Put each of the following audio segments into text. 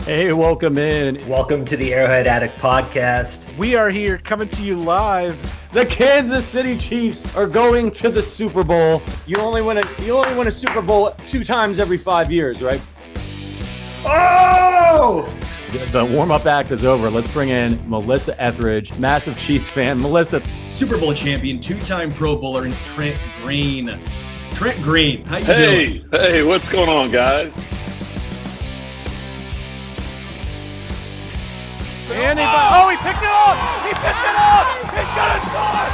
Hey, welcome in. Welcome to the Arrowhead Addict podcast. We are here coming to you live. The Kansas City Chiefs are going to the Super Bowl. You only win a Super Bowl 2 times every 5 years, right? Oh! The warm-up act is over. Let's bring in Melissa Etheridge, massive Chiefs fan. Melissa, Super Bowl champion, 2-time Pro Bowler, and Trent Green. Trent Green, how you doing? Hey, what's going on, guys? And he picked it up! He picked it up! He's gonna score!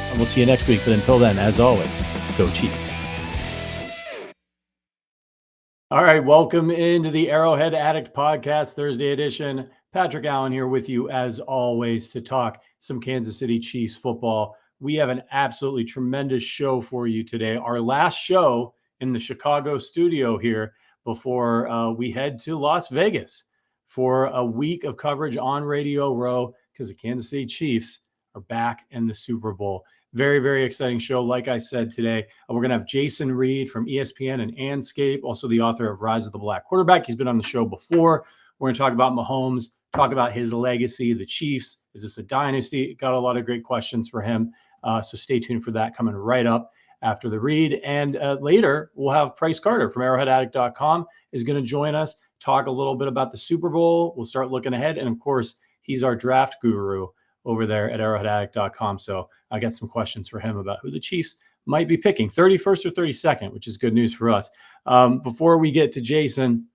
And we'll see you next week. But until then, as always, go Chiefs. All right, welcome into the Arrowhead Addict podcast, Thursday edition. Patrick Allen here with you as always to talk some Kansas City Chiefs football. We have an absolutely tremendous show for you today. Our last show in the Chicago studio here before we head to Las Vegas for a week of coverage on Radio Row because the Kansas City Chiefs are back in the Super Bowl. Very, very exciting show. Like I said today, we're going to have Jason Reid from ESPN and Anscape, also the author of Rise of the Black Quarterback. He's been on the show before. We're going to talk about Mahomes, talk about his legacy, the Chiefs. Is this a dynasty? Got a lot of great questions for him. So stay tuned for that coming right up after the read. And later, we'll have Price Carter from arrowheadaddict.com is going to join us, talk a little bit about the Super Bowl. We'll start looking ahead. And, of course, he's our draft guru over there at arrowheadaddict.com. So I got some questions for him about who the Chiefs might be picking, 31st or 32nd, which is good news for us. Before we get to Jason,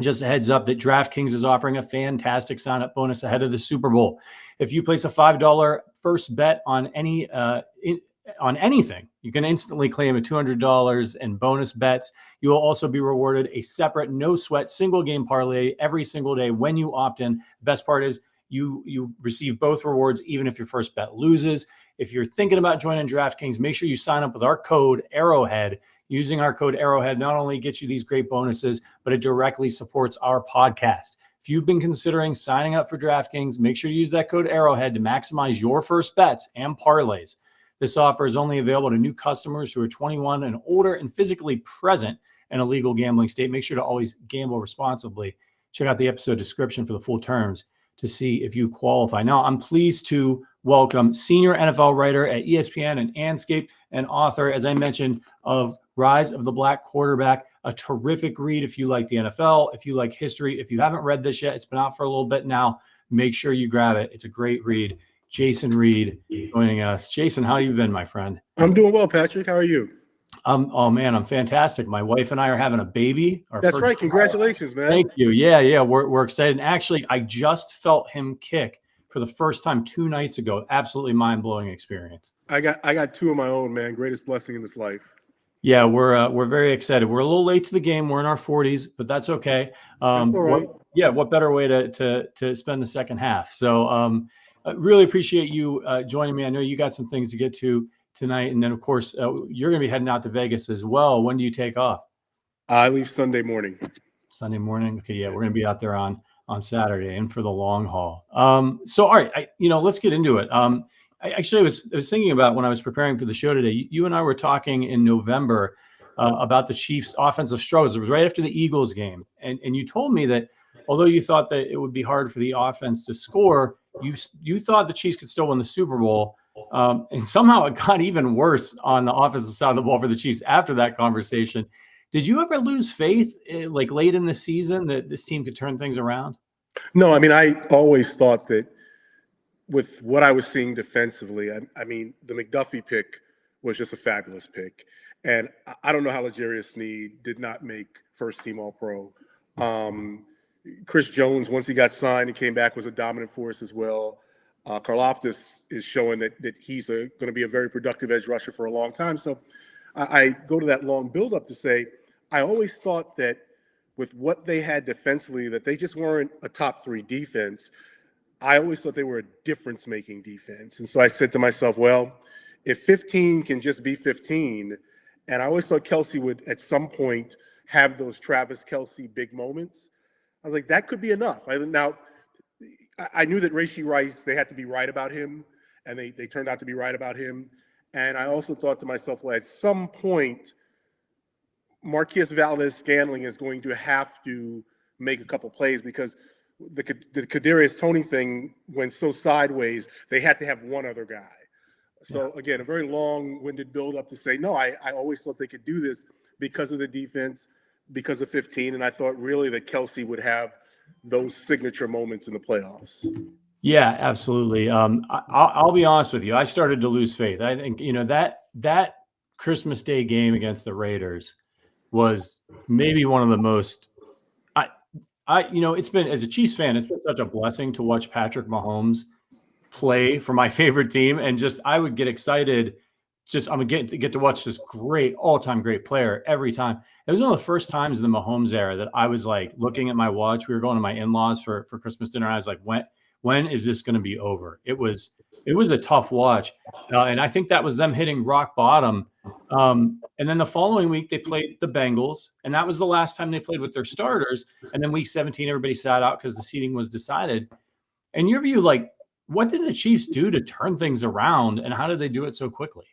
just a heads up that DraftKings is offering a fantastic sign-up bonus ahead of the Super Bowl. If you place a $5 first bet on anything, you can instantly claim a $200 in bonus bets. You will also be rewarded a separate no-sweat single-game parlay every single day when you opt in. The best part is you receive both rewards even if your first bet loses. If you're thinking about joining DraftKings, make sure you sign up with our code Arrowhead. Using our code Arrowhead not only gets you these great bonuses, but it directly supports our podcast. If you've been considering signing up for DraftKings, make sure to use that code Arrowhead to maximize your first bets and parlays. This offer is only available to new customers who are 21 and older and physically present in a legal gambling state. Make sure to always gamble responsibly. Check out the episode description for the full terms to see if you qualify. Now, I'm pleased to welcome senior NFL writer at ESPN and Anscape and author, as I mentioned, of Rise of the Black Quarterback, a terrific read if you like the NFL, if you like history. If you haven't read this yet, it's been out for a little bit now. Make sure you grab it. It's a great read. Jason Reid joining us. Jason, how you been, my friend? I'm doing well, Patrick. How are you? Oh man, I'm fantastic. My wife and I are having a baby. That's right. Congratulations, man. Thank you. Yeah. We're excited. And actually, I just felt him kick for the first time 2 nights ago. Absolutely mind-blowing experience. I got 2 of my own, man. Greatest blessing in this life. Yeah, we're very excited. We're a little late to the game. We're in our 40s, but that's okay. That's all right. What better way to spend the second half? So I really appreciate you joining me. I know you got some things to get to tonight. And then, of course, you're going to be heading out to Vegas as well. When do you take off? I leave Sunday morning. Sunday morning? Okay, yeah, we're going to be out there on Saturday and for the long haul. So, all right, let's get into it. I was thinking about when I was preparing for the show today, you and I were talking in November about the Chiefs' offensive struggles. It was right after the Eagles game. And you told me that although you thought that it would be hard for the offense to score, you thought the Chiefs could still win the Super Bowl. And somehow it got even worse on the offensive side of the ball for the Chiefs after that conversation. Did you ever lose faith, like late in the season, that this team could turn things around? No, I mean, I always thought that with what I was seeing defensively, I mean, the McDuffie pick was just a fabulous pick. And I don't know how Kadarius Tony did not make first-team All-Pro. Chris Jones, once he got signed and came back, was a dominant force as well. Karlaftis is showing that he's going to be a very productive edge rusher for a long time. So I go to that long buildup to say I always thought that with what they had defensively, that they just weren't a top 3 defense. I always thought they were a difference-making defense. And so I said to myself, well, if 15 can just be 15, and I always thought Kelce would at some point have those Travis Kelce big moments, I was like, that could be enough. Now, I knew that Rashee Rice, they had to be right about him. and they turned out to be right about him. And I also thought to myself, well, at some point, Marquez Valdes-Scantling is going to have to make a couple plays because the Kadarius Tony thing went so sideways, they had to have one other guy. So, again, a very long-winded build-up to say, no, I always thought they could do this because of the defense, because of 15, and I thought really that Kelsey would have those signature moments in the playoffs. Yeah, absolutely. I'll be honest with you. I started to lose faith. I think, that Christmas Day game against the Raiders was maybe one of the most it's been, as a Chiefs fan, it's been such a blessing to watch Patrick Mahomes play for my favorite team. And I would get excited. I'm going to get to watch this great, all-time great player every time. It was one of the first times in the Mahomes era that I was like looking at my watch. We were going to my in-laws for Christmas dinner. I was like, when is this going to be over? It was a tough watch. And I think that was them hitting rock bottom. And then the following week they played the Bengals, and that was the last time they played with their starters. And then week 17, everybody sat out because the seeding was decided. In your view, like, what did the Chiefs do to turn things around, and how did they do it so quickly?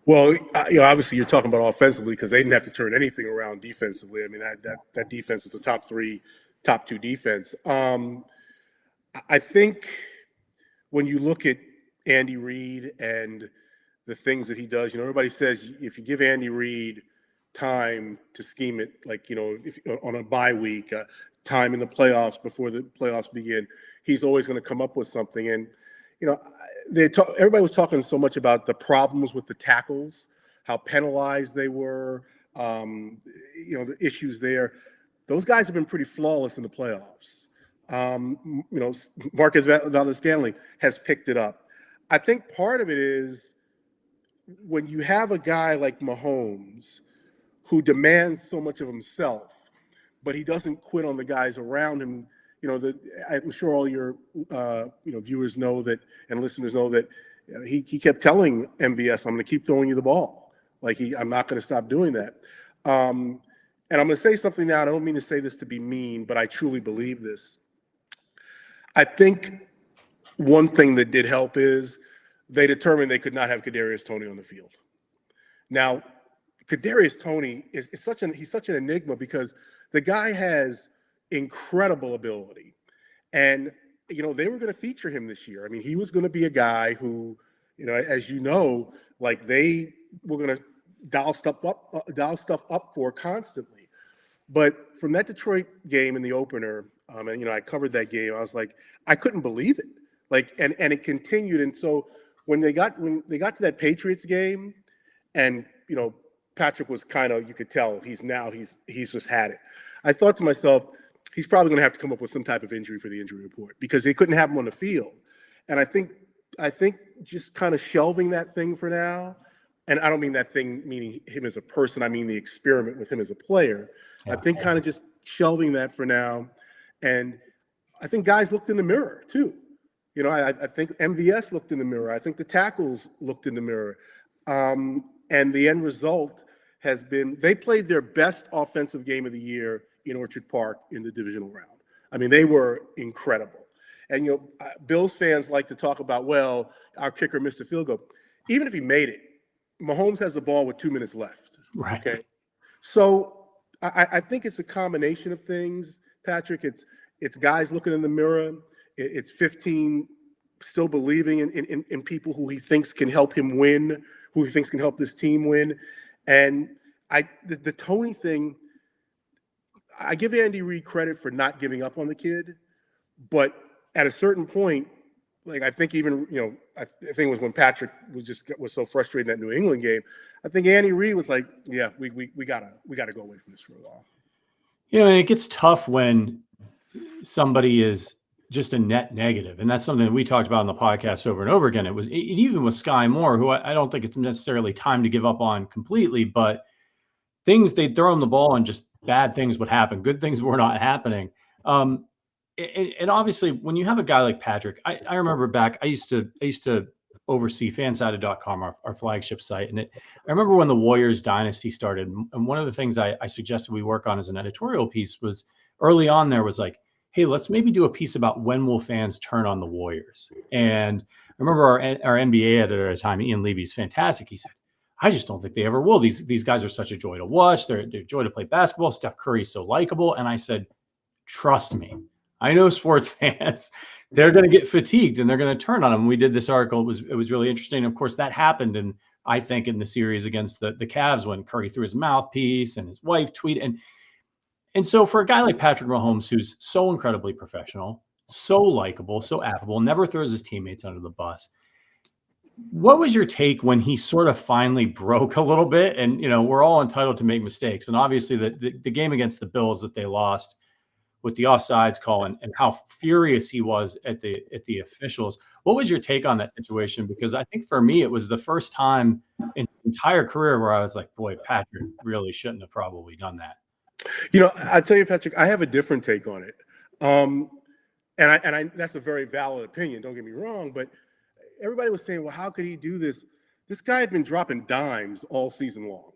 Well, obviously you're talking about offensively because they didn't have to turn anything around defensively. I mean, that defense is a top 2 defense. I think when you look at Andy Reid and the things that he does, everybody says if you give Andy Reid time to scheme it, like, if on a bye week, time in the playoffs before the playoffs begin, he's always going to come up with something. And, everybody was talking so much about the problems with the tackles, how penalized they were, the issues there. Those guys have been pretty flawless in the playoffs. Marquez Valdes-Scantling has picked it up. I think part of it is when you have a guy like Mahomes who demands so much of himself, but he doesn't quit on the guys around him. I'm sure all your viewers know that, and listeners know that he kept telling MVS, "I'm going to keep throwing you the ball. I'm not going to stop doing that." And I'm going to say something now. And I don't mean to say this to be mean, but I truly believe this. I think one thing that did help is they determined they could not have Kadarius Tony on the field. Now, Kadarius Tony is such an enigma because the guy has incredible ability, and they were going to feature him this year. I mean, he was going to be a guy who, as like they were going to dial stuff up for constantly. But from that Detroit game in the opener, and I covered that game, I was like, I couldn't believe it. And it continued. And so when they got to that Patriots game, and Patrick was kind of, you could tell he's just had it. I thought to myself, he's probably going to have to come up with some type of injury for the injury report because they couldn't have him on the field. And I think just kind of shelving that thing for now, and I don't mean that thing meaning him as a person, I mean the experiment with him as a player. I think kind of just shelving that for now. And I think guys looked in the mirror too. I think MVS looked in the mirror. I think the tackles looked in the mirror. And the end result has been they played their best offensive game of the year in Orchard Park in the divisional round. I mean, they were incredible. And, Bills fans like to talk about, well, our kicker missed a field goal. Even if he made it, Mahomes has the ball with 2 minutes left. Right. Okay. So I think it's a combination of things, Patrick. It's guys looking in the mirror. It's 15 still believing in people who he thinks can help him win, who he thinks can help this team win. And the Tony thing, I give Andy Reid credit for not giving up on the kid, but at a certain point, I think even, I think it was when Patrick was so frustrated in that New England game. I think Andy Reid was like, yeah, we gotta go away from this for a while. And it gets tough when somebody is just a net negative. And that's something that we talked about on the podcast over and over again. It even with Sky Moore, who I don't think it's necessarily time to give up on completely, but they'd throw him the ball and just bad things would happen. Good things were not happening. And obviously when you have a guy like Patrick, I remember back, I used to oversee fansided.com, our flagship site. And I remember when the Warriors dynasty started. And one of the things I suggested we work on as an editorial piece was early on there was like, hey, let's maybe do a piece about when will fans turn on the Warriors. And remember our NBA editor at the time, Ian Levy's fantastic. He said, I just don't think they ever will. These guys are such a joy to watch. They're a joy to play basketball. Steph Curry's so likable. And I said, trust me, I know sports fans, they're going to get fatigued and they're going to turn on him. We did this article. It was really interesting. Of course, that happened. And I think in the series against the Cavs when Curry threw his mouthpiece and his wife tweeted. And so for a guy like Patrick Mahomes, who's so incredibly professional, so likable, so affable, never throws his teammates under the bus, what was your take when he sort of finally broke a little bit? And, we're all entitled to make mistakes. And obviously the game against the Bills that they lost with the offsides call and how furious he was at the officials. What was your take on that situation? Because I think for me, it was the first time in his entire career where I was like, boy, Patrick really shouldn't have probably done that. I tell you, Patrick, I have a different take on it. And I that's a very valid opinion. Don't get me wrong, but everybody was saying, well, how could he do this? This guy had been dropping dimes all season long.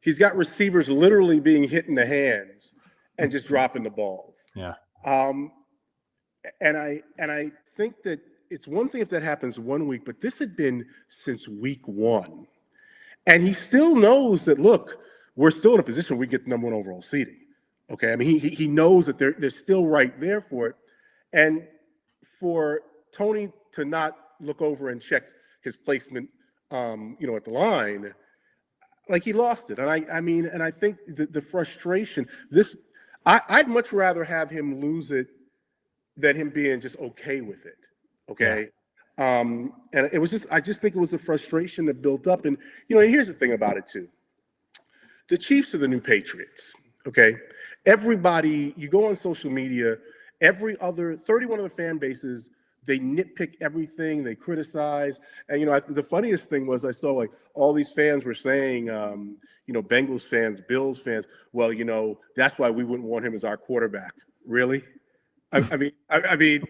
He's got receivers literally being hit in the hands and just dropping the balls. Yeah. And I think that it's one thing if that happens 1 week, but this had been since week 1. And he still knows that, look, we're still in a position where we get the number 1 overall seeding. Okay. I mean, he knows that they're still right there for it. And for Tony to not look over and check his placement, at the line, like he lost it. And I think the frustration, I'd much rather have him lose it than him being just okay with it. Okay. Yeah. And it was I just think it was a frustration that built up. And, here's the thing about it too. The Chiefs are the new Patriots. Okay. Everybody, you go on social media, every other 31 other fan bases, they nitpick everything, they criticize. And, the funniest thing was I saw like all these fans were saying, Bengals fans, Bills fans, well, that's why we wouldn't want him as our quarterback. Really? I mean,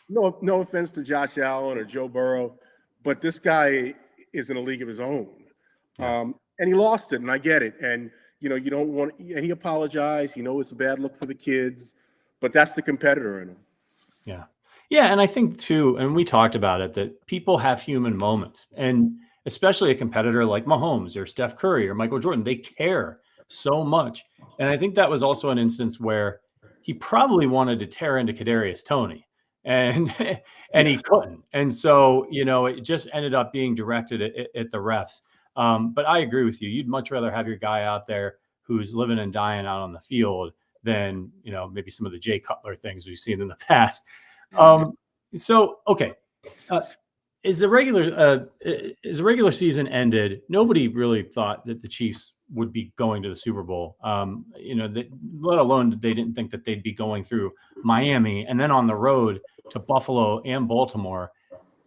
no offense to Josh Allen or Joe Burrow, but this guy is in a league of his own. And he lost it, and I get it. And, you don't want – and he apologized. It's a bad look for the kids, but that's the competitor in him. Yeah. Yeah, and I think, too, and we talked about it, that people have human moments. And especially a competitor like Mahomes or Steph Curry or Michael Jordan, they care so much. And I think that was also an instance where he probably wanted to tear into Kadarius Tony, and he couldn't. And so, it just ended up being directed at the refs. But I agree with you. You'd much rather have your guy out there who's living and dying out on the field than, maybe some of the Jay Cutler things we've seen in the past. So, okay. As the regular season ended, nobody really thought that the Chiefs would be going to the Super Bowl. Let alone they didn't think that they'd be going through Miami and then on the road to Buffalo and Baltimore.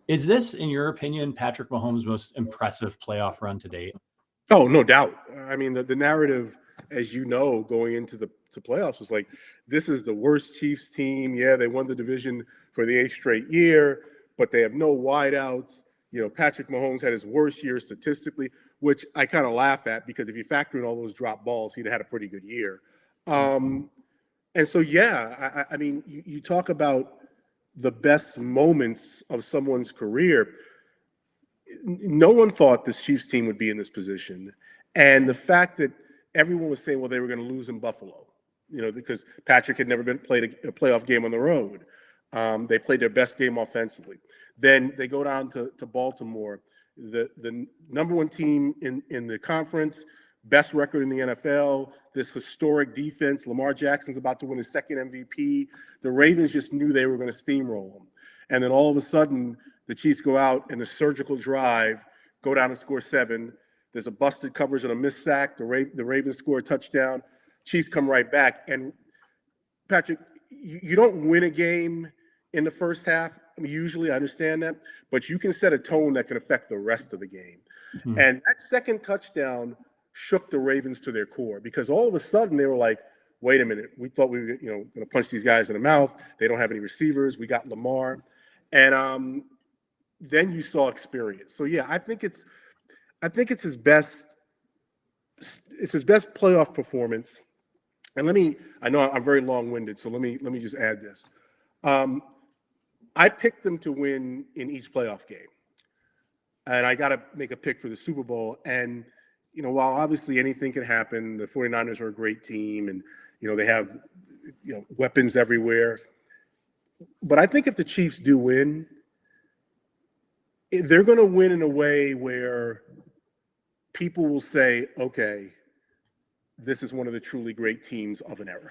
Is this, in your opinion, Patrick Mahomes' most impressive playoff run to date? Oh, no doubt. I mean, the narrative, as going into the playoffs was like, this is the worst Chiefs team. Yeah, they won the division for the 8th straight year, but they have no wideouts. Patrick Mahomes had his worst year statistically, which I kind of laugh at because if you factor in all those drop balls, he'd have had a pretty good year. And so, yeah, I mean, you talk about the best moments of someone's career. No one thought this Chiefs team would be in this position. And the fact that everyone was saying, well, they were going to lose in Buffalo, because Patrick had never played a playoff game on the road. They played their best game offensively. Then they go down to Baltimore, the number 1 team in the conference, best record in the NFL, this historic defense. Lamar Jackson's about to win his 2nd MVP. The Ravens just knew they were going to steamroll them. And then all of a sudden, the Chiefs go out in a surgical drive, go down and score 7. There's a busted coverage and a missed sack. The Ravens score a touchdown. Chiefs come right back. And, Patrick, you don't win a game in the first half. I mean, usually I understand that. But you can set a tone that can affect the rest of the game. Mm-hmm. And that second touchdown shook the Ravens to their core because all of a sudden they were like, wait a minute, we thought we were going to punch these guys in the mouth. They don't have any receivers. We got Lamar. And then you saw experience. So, yeah, I think it's his best playoff performance. And I know I'm very long-winded, so let me just add this. I picked them to win in each playoff game. And I got to make a pick for the Super Bowl. And, while obviously anything can happen, the 49ers are a great team and, they have, weapons everywhere. But I think if the Chiefs do win, they're going to win in a way where people will say, okay, this is one of the truly great teams of an era.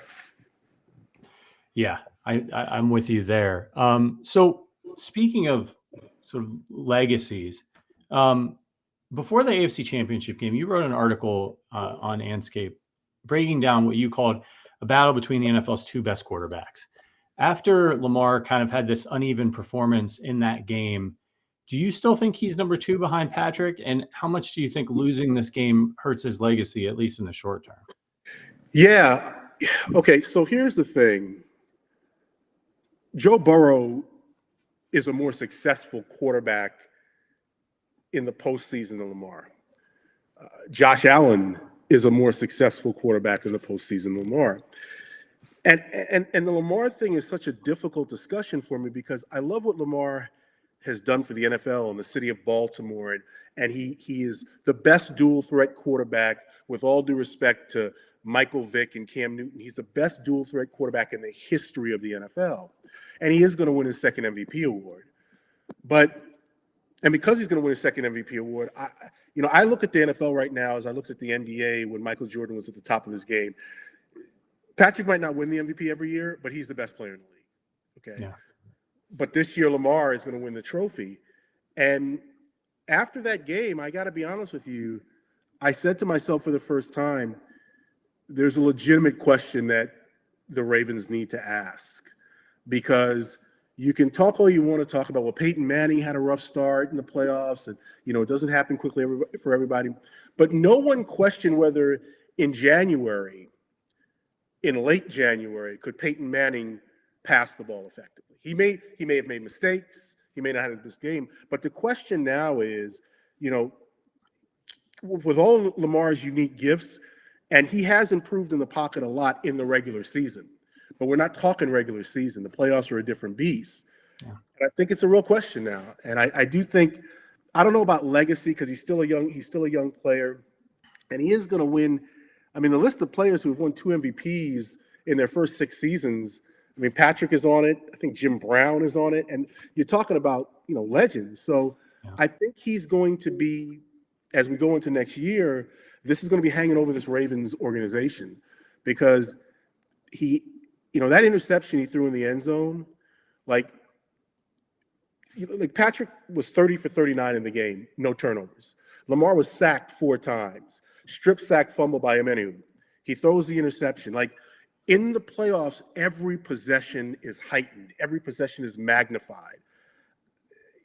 Yeah, I'm with you there. So speaking of sort of legacies, before the AFC Championship game, you wrote an article on Anscape breaking down what you called a battle between the NFL's two best quarterbacks. After Lamar kind of had this uneven performance in that game, do you still think he's number two behind Patrick? And how much do you think losing this game hurts his legacy, at least in the short term? Yeah. Okay, so here's the thing. Joe Burrow is a more successful quarterback in the postseason than Lamar. Josh Allen is a more successful quarterback in the postseason than Lamar. And the Lamar thing is such a difficult discussion for me because I love what Lamar has done for the NFL and the city of Baltimore. And he is the best dual threat quarterback, with all due respect to Michael Vick and Cam Newton. He's the best dual threat quarterback in the history of the NFL. And he is going to win his second MVP award. And because he's going to win his second MVP award, I look at the NFL right now as I looked at the NBA when Michael Jordan was at the top of his game. Patrick might not win the MVP every year, but he's the best player in the league. Okay. Yeah. But this year, Lamar is going to win the trophy. And after that game, I got to be honest with you, I said to myself for the first time, there's a legitimate question that the Ravens need to ask, because you can talk all you want to talk about, well, Peyton Manning had a rough start in the playoffs and, it doesn't happen quickly for everybody. But no one questioned whether in late January, could Peyton Manning pass the ball effectively. He may have made mistakes. He may not have had his best game. But the question now is, with all Lamar's unique gifts, and he has improved in the pocket a lot in the regular season, but we're not talking regular season. The playoffs are a different beast. Yeah. And I think it's a real question now. And I do think, I don't know about legacy because he's still a young player, and he is going to win. I mean, the list of players who have won 2 MVPs in their first 6 seasons, I mean, Patrick is on it. I think Jim Brown is on it. And you're talking about, legends. So yeah. I think he's going to be, as we go into next year, this is going to be hanging over this Ravens organization, because he, that interception he threw in the end zone, like Patrick was 30 for 39 in the game, no turnovers. Lamar was sacked 4 times, strip sack, fumble by Emmanuel. He throws the interception. Like, in the playoffs, every possession is heightened. Every possession is magnified.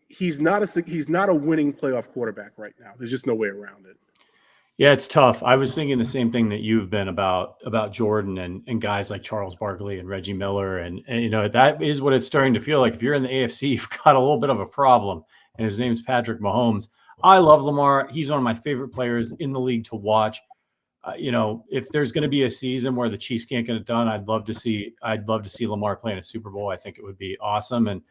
He's not a winning playoff quarterback right now. There's just no way around it. Yeah, it's tough. I was thinking the same thing that you've been about Jordan and guys like Charles Barkley and Reggie Miller. And that is what it's starting to feel like. If you're in the AFC, you've got a little bit of a problem. And his name's Patrick Mahomes. I love Lamar. He's one of my favorite players in the league to watch. If there's going to be a season where the Chiefs can't get it done, I'd love to see Lamar play in a Super Bowl. I think it would be awesome, and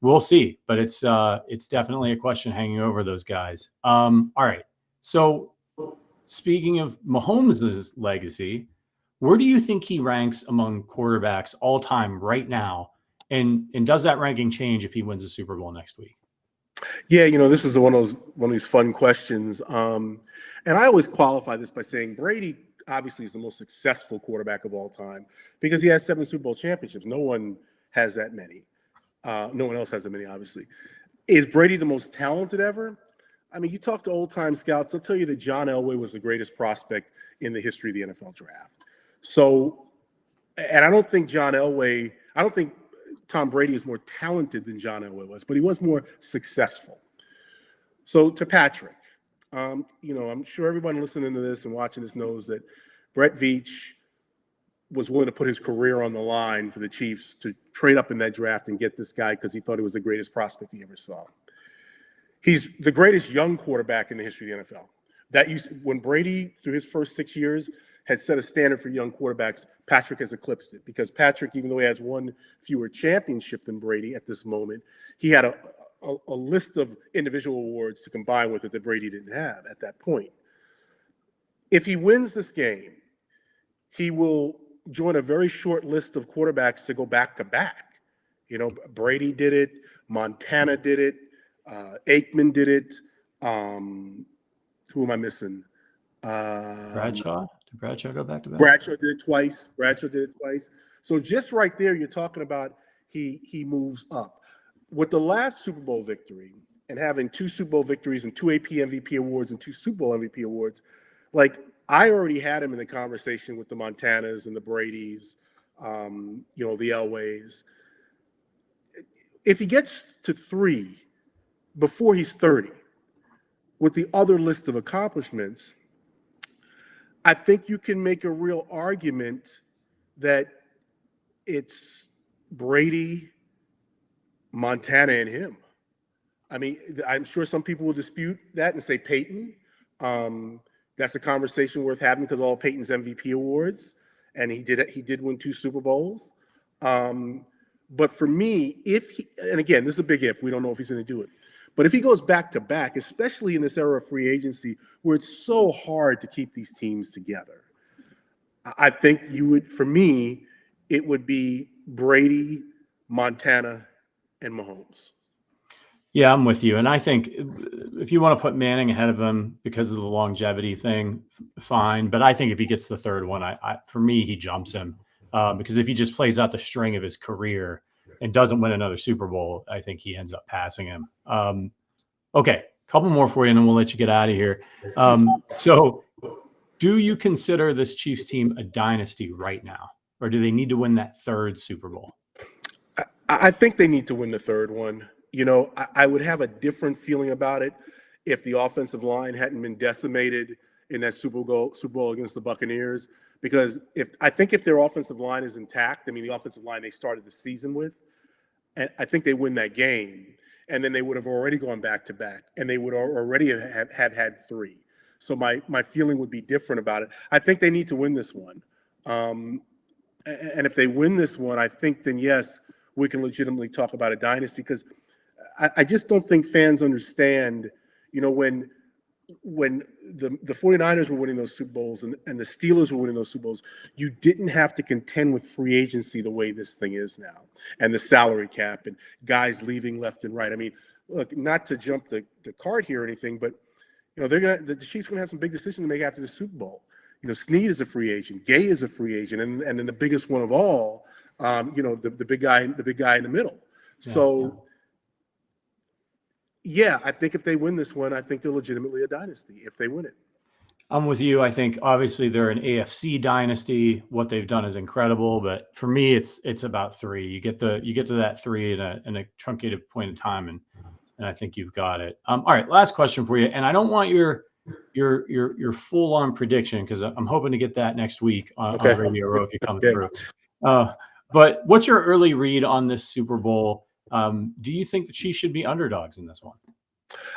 we'll see. But it's definitely a question hanging over those guys. All right. So speaking of Mahomes' legacy, where do you think he ranks among quarterbacks all time right now? And does that ranking change if he wins the Super Bowl next week? Yeah, this is one of these fun questions. And I always qualify this by saying Brady obviously is the most successful quarterback of all time because he has 7 Super Bowl championships. No one has that many. No one else has that many, obviously. Is Brady the most talented ever? I mean, you talk to old-time scouts, they'll tell you that John Elway was the greatest prospect in the history of the NFL draft. So, and I don't think Tom Brady is more talented than John Elway was, but he was more successful. So to Patrick, I'm sure everybody listening to this and watching this knows that Brett Veach was willing to put his career on the line for the Chiefs to trade up in that draft and get this guy because he thought he was the greatest prospect he ever saw. He's the greatest young quarterback in the history of the NFL. When Brady, through his first 6 years, had set a standard for young quarterbacks, Patrick has eclipsed it, because Patrick, even though he has one fewer championship than Brady at this moment, he had a list of individual awards to combine with it that Brady didn't have at that point. If he wins this game, he will join a very short list of quarterbacks to go back to back. You know, Brady did it, Montana did it, Aikman did it. Who am I missing? Bradshaw? Did Bradshaw go back to back? Bradshaw did it twice. So just right there, you're talking about he moves up. With the last Super Bowl victory and having 2 Super Bowl victories and 2 AP MVP awards and 2 Super Bowl MVP awards, like I already had him in the conversation with the Montanas and the Bradys, you know, the Elways. If he gets to 3 before he's 30, with the other list of accomplishments, I think you can make a real argument that it's Brady, Montana, and him. I mean, I'm sure some people will dispute that and say Peyton. That's a conversation worth having because all Peyton's MVP awards, and he did win 2 Super Bowls. But for me, and again, this is a big if, we don't know if he's going to do it. But if he goes back to back, especially in this era of free agency where it's so hard to keep these teams together, I think for me, it would be Brady, Montana, and Mahomes. Yeah, I'm with you. And I think if you want to put Manning ahead of him because of the longevity thing, fine. But I think if he gets the third one, for me, he jumps him because if he just plays out the string of his career and doesn't win another Super Bowl, I think he ends up passing him. Okay, couple more for you, and then we'll let you get out of here. So do you consider this Chiefs team a dynasty right now, or do they need to win that 3rd Super Bowl? I think they need to win the 3rd one. You know, I would have a different feeling about it if the offensive line hadn't been decimated in that Super Bowl against the Buccaneers. Because if their offensive line is intact, I mean, the offensive line they started the season with, and I think they win that game, and then they would have already gone back to back, and they would already have had 3. So my feeling would be different about it. I think they need to win this one, and if they win this one, I think then yes, we can legitimately talk about a dynasty because I just don't think fans understand, you know, when the 49ers were winning those Super Bowls and the Steelers were winning those Super Bowls, you didn't have to contend with free agency the way this thing is now and the salary cap and guys leaving left and right. I mean, look, not to jump the card here or anything, but, you know, the Chiefs are going to have some big decisions to make after the Super Bowl. You know, Snead is a free agent, Gay is a free agent, and then the biggest one of all, you know, the big guy in the middle. Yeah. So, yeah, I think if they win this one, I think they're legitimately a dynasty if they win it. I'm with you. I think obviously they're an AFC dynasty. What they've done is incredible, but for me, it's about 3. You get to that 3 in a truncated point in time, and I think you've got it. All right, last question for you, and I don't want your full on prediction because I'm hoping to get that next week on Radio Row if you come through. But what's your early read on this Super Bowl? Do you think the Chiefs should be underdogs in this one?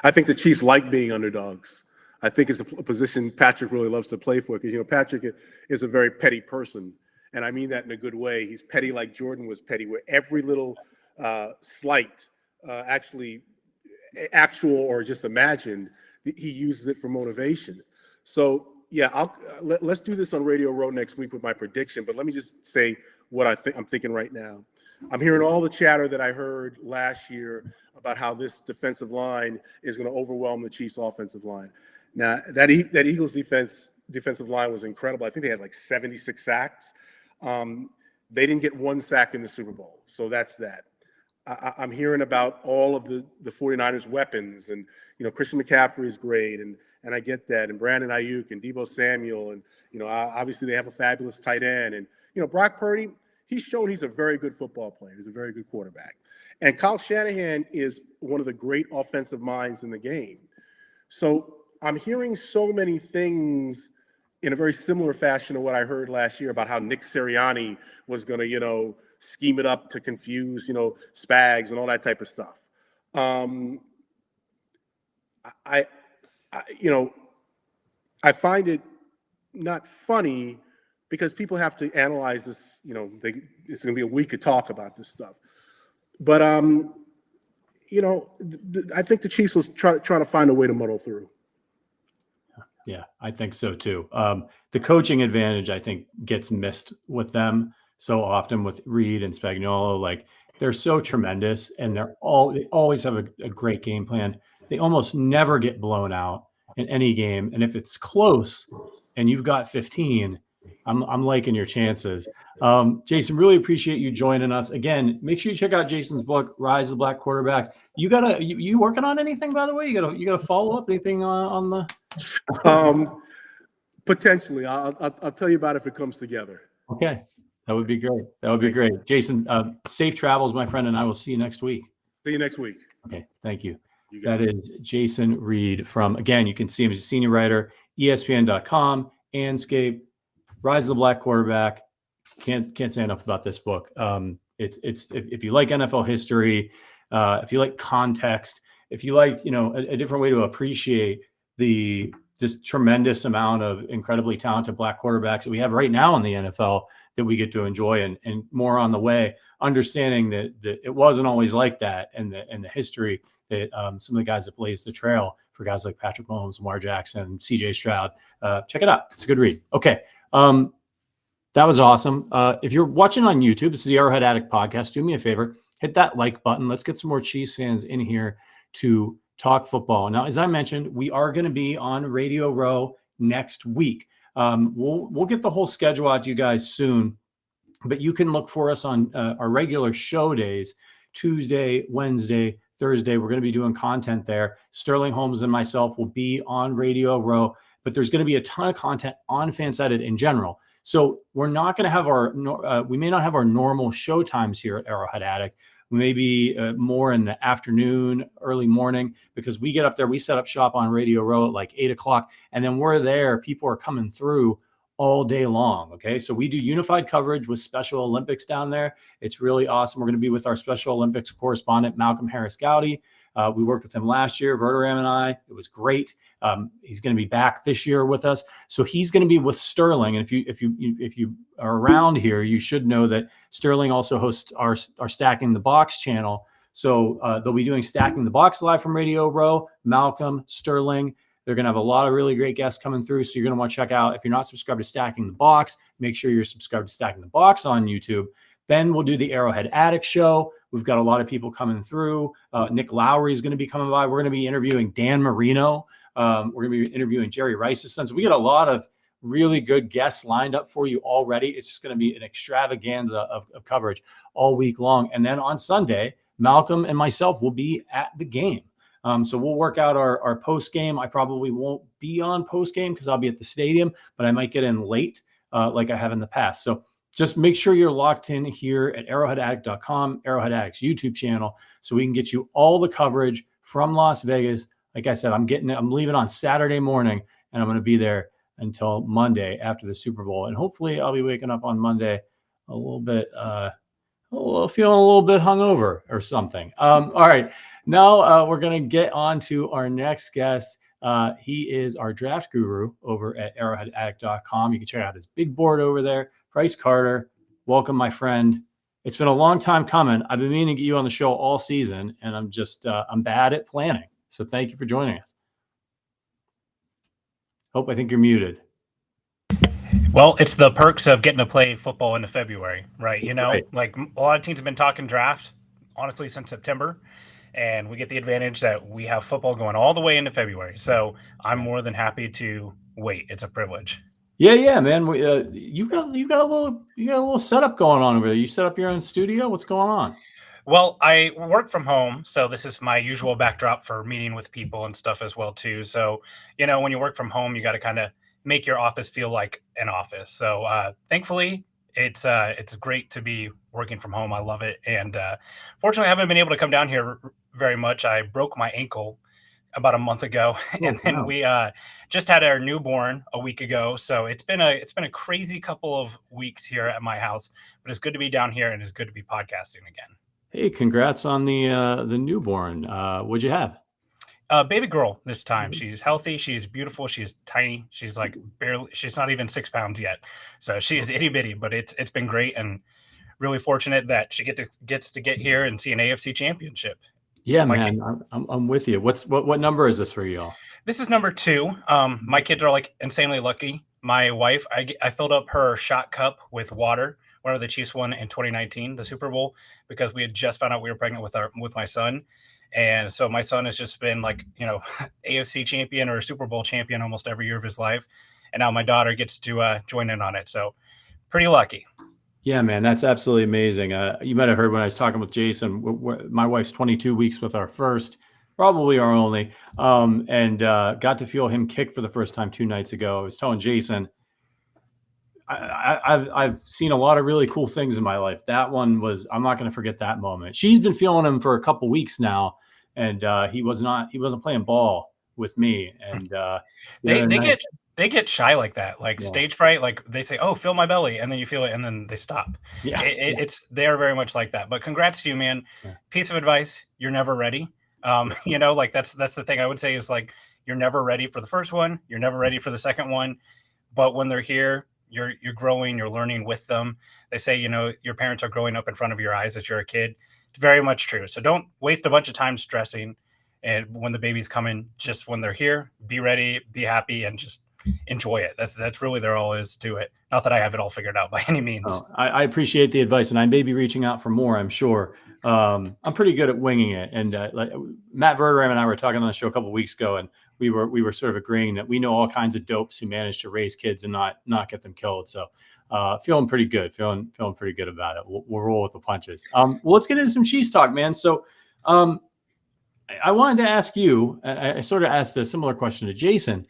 I think the Chiefs like being underdogs. I think it's a position Patrick really loves to play for because, you know, Patrick is a very petty person. And I mean that in a good way. He's petty like Jordan was petty, where every little slight, actual or just imagined, he uses it for motivation. So, yeah, let's do this on Radio Row next week with my prediction. But let me just say what I'm thinking right now. I'm hearing all the chatter that I heard last year about how this defensive line is going to overwhelm the Chiefs' offensive line. Now, that Eagles defensive line was incredible. I think they had like 76 sacks. They didn't get 1 sack in the Super Bowl, so that's that. I'm hearing about all of the 49ers' weapons, and, you know, Christian McCaffrey is great, and I get that, and Brandon Ayuk and Deebo Samuel, and, you know, obviously they have a fabulous tight end, and, you know, Brock Purdy, he's shown he's a very good football player. He's a very good quarterback. And Kyle Shanahan is one of the great offensive minds in the game. So I'm hearing so many things in a very similar fashion to what I heard last year about how Nick Sirianni was going to, you know, scheme it up to confuse, you know, Spags and all that type of stuff. I find it not funny because people have to analyze this. You know, it's going to be a week to talk about this stuff. But you know, I think the Chiefs was trying to find a way to muddle through. Yeah, I think so too. The coaching advantage, I think, gets missed with them so often with Reid and Spagnuolo. Like, they're so tremendous, and they always have a great game plan. They almost never get blown out in any game. And if it's close and you've got 15, I'm liking your chances. Jason, really appreciate you joining us. Again, make sure you check out Jason's book, Rise of the Black Quarterback. You working on anything, by the way? You gotta follow up anything on the Potentially. I'll tell you about it if it comes together. Okay. That would be great. That would be great. Jason, safe travels, my friend, and I will see you next week. See you next week. Okay. Thank you. That is Jason Reid from, again, you can see him as a senior writer, ESPN.com, Anscape, Rise of the Black Quarterback. Can't say enough about this book. It's if you like NFL history, if you like context, if you like, a different way to appreciate this tremendous amount of incredibly talented black quarterbacks that we have right now in the NFL that we get to enjoy, and more on the way, understanding that it wasn't always like that, and the history that some of the guys that blazed the trail for guys like Patrick Mahomes, Lamar Jackson, CJ Stroud. Check it out. It's a good read. Okay. That was awesome. If you're watching on YouTube, this is the Arrowhead Addict podcast. Do me a favor, hit that like button. Let's get some more Chiefs fans in here to talk football. Now, as I mentioned, we are going to be on Radio Row next week. We'll get the whole schedule out to you guys soon, but you can look for us on our regular show days, Tuesday, Wednesday, Thursday. We're going to be doing content there. Sterling Holmes and myself will be on Radio Row, but there's going to be a ton of content on Fansided in general. So we're not going to have we may not have our normal show times here at Arrowhead Addict. We may be more in the afternoon, early morning, because we get up there, we set up shop on Radio Row at like 8 o'clock, and then we're there. People are coming through all day long. Okay. So we do unified coverage with Special Olympics down there. It's really awesome. We're going to be with our Special Olympics correspondent, Malcolm Harris Gowdy. We worked with him last year, Verderam and I. It was great. He's going to be back this year with us. So he's going to be with Sterling. And if you are around here, you should know that Sterling also hosts our Stacking the Box channel. So they'll be doing Stacking the Box live from Radio Row. Malcolm, Sterling. They're going to have a lot of really great guests coming through. So you're going to want to check out, if you're not subscribed to Stacking the Box, make sure you're subscribed to Stacking the Box on YouTube. Then we'll do the Arrowhead Addict show. We've got a lot of people coming through. Nick Lowry is going to be coming by. We're going to be interviewing Dan Marino. We're going to be interviewing Jerry Rice's son. So we got a lot of really good guests lined up for you already. It's just going to be an extravaganza of coverage all week long. And then on Sunday, Malcolm and myself will be at the game. So we'll work out our post game. I probably won't be on post game because I'll be at the stadium, but I might get in late like I have in the past. So just make sure you're locked in here at arrowheadaddict.com, Arrowhead Addict's YouTube channel, so we can get you all the coverage from Las Vegas. Like I said, I'm leaving on Saturday morning, and I'm going to be there until Monday after the Super Bowl. And hopefully I'll be waking up on Monday a little bit, feeling a little bit hungover or something. All right. Now we're going to get on to our next guest. He is our draft guru over at arrowheadaddict.com. You can check out his big board over there. Bryce Carter, welcome, my friend. It's been a long time coming. I've been meaning to get you on the show all season, and I'm bad at planning. So thank you for joining us. I think you're muted. Well, it's the perks of getting to play football into February, right? Right. Like a lot of teams have been talking draft, honestly, since September. And we get the advantage that we have football going all the way into February. So I'm more than happy to wait. It's a privilege. Yeah, man. You got a little setup going on over there. You set up your own studio. What's going on? Well, I work from home, so this is my usual backdrop for meeting with people and stuff as well too. So, when you work from home, you got to kind of make your office feel like an office. So, thankfully, it's great to be working from home. I love it, and fortunately, I haven't been able to come down here very much. I broke my ankle about a month ago, and then we just had our newborn a week ago. So it's been a crazy couple of weeks here at my house, but it's good to be down here, and it's good to be podcasting again. Hey, congrats on the newborn. What'd you have? Baby girl this time. She's healthy. She's beautiful. She's tiny. She's like barely. She's not even 6 pounds yet. So she is itty bitty. But it's been great and really fortunate that she gets to get here and see an AFC championship. Yeah, man, I'm with you. What number is this for y'all? This is number 2. My kids are like insanely lucky. My wife, I filled up her shot cup with water whenever the Chiefs won in 2019, the Super Bowl, because we had just found out we were pregnant with my son. And so my son has just been like, AFC champion or Super Bowl champion almost every year of his life. And now my daughter gets to join in on it. So pretty lucky. Yeah, man, that's absolutely amazing. You might have heard when I was talking with Jason, my wife's 22 weeks with our first, probably our only, and got to feel him kick for the first time 2 nights ago. I was telling Jason, I've seen a lot of really cool things in my life. That one I'm not going to forget that moment. She's been feeling him for a couple weeks now, and he wasn't playing ball with me. And they get shy like that, like stage fright. Like they say, "Oh, feel my belly," and then you feel it, and then they stop. Yeah, they're very much like that. But congrats to you, man. Yeah. Piece of advice: you're never ready. Like that's the thing I would say is like you're never ready for the first one. You're never ready for the second one. But when they're here, you're growing, you're learning with them. They say, your parents are growing up in front of your eyes as you're a kid. It's very much true. So don't waste a bunch of time stressing. And when the baby's coming, just when they're here, be ready, be happy, and just enjoy it. That's really there all is to it. Not that I have it all figured out by any means. Oh, I appreciate the advice, and I may be reaching out for more, I'm sure. I'm pretty good at winging it. And like Matt Verderam and I were talking on the show a couple of weeks ago, and we were sort of agreeing that we know all kinds of dopes who manage to raise kids and not get them killed. So feeling pretty good, feeling pretty good about it. We'll roll with the punches. Well, let's get into some Chiefs talk, man. So I wanted to ask you, I sort of asked a similar question to Jason.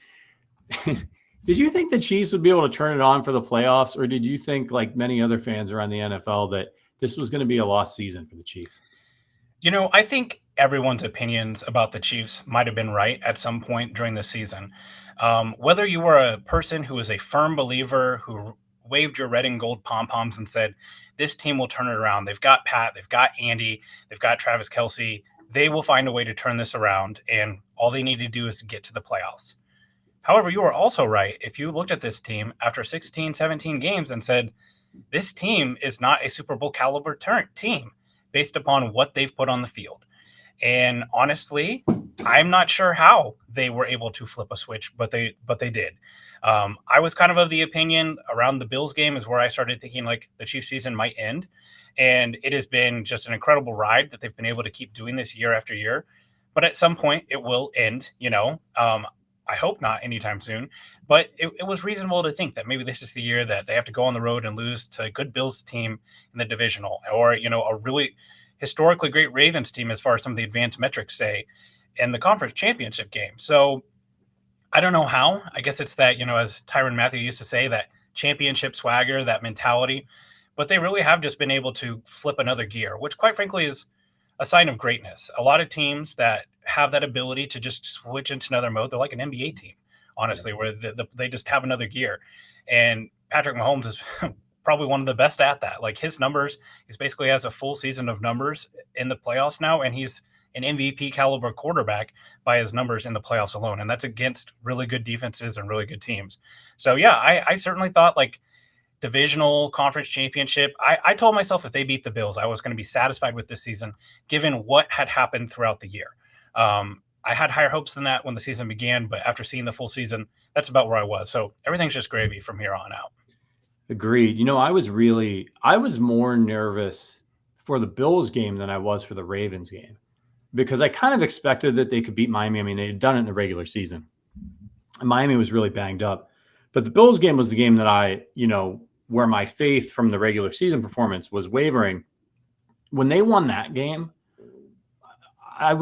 Did you think the Chiefs would be able to turn it on for the playoffs, or did you think, like many other fans around the NFL, that this was going to be a lost season for the Chiefs? I think everyone's opinions about the Chiefs might have been right at some point during the season. Whether you were a person who was a firm believer who waved your red and gold pom-poms and said, this team will turn it around. They've got Pat, they've got Andy, they've got Travis Kelce. They will find a way to turn this around, and all they need to do is to get to the playoffs. However, you are also right. If you looked at this team after 16, 17 games and said, this team is not a Super Bowl caliber team based upon what they've put on the field. And honestly, I'm not sure how they were able to flip a switch, but they did. I was kind of the opinion around the Bills game is where I started thinking like the Chiefs season might end. And it has been just an incredible ride that they've been able to keep doing this year after year. But at some point it will end, I hope not anytime soon, but it was reasonable to think that maybe this is the year that they have to go on the road and lose to a good Bills team in the divisional, or, a really historically great Ravens team as far as some of the advanced metrics say in the conference championship game. So I don't know how. I guess it's that, as Tyrann Mathieu used to say, that championship swagger, that mentality, but they really have just been able to flip another gear, which quite frankly is a sign of greatness. A lot of teams that have that ability to just switch into another mode, they're like an NBA team, honestly, where they just have another gear. And Patrick Mahomes is probably one of the best at that. Like his numbers, he's basically has a full season of numbers in the playoffs now, and he's an MVP caliber quarterback by his numbers in the playoffs alone. And that's against really good defenses and really good teams. So yeah, I certainly thought like divisional conference championship. I told myself if they beat the Bills, I was going to be satisfied with this season, given what had happened throughout the year. I had higher hopes than that when the season began, but after seeing the full season, that's about where I was. So everything's just gravy from here on out. Agreed. I was more nervous for the Bills game than I was for the Ravens game, because I kind of expected that they could beat Miami. I mean, they had done it in the regular season. Miami was really banged up, but the Bills game was the game that where my faith from the regular season performance was wavering. When they won that game, I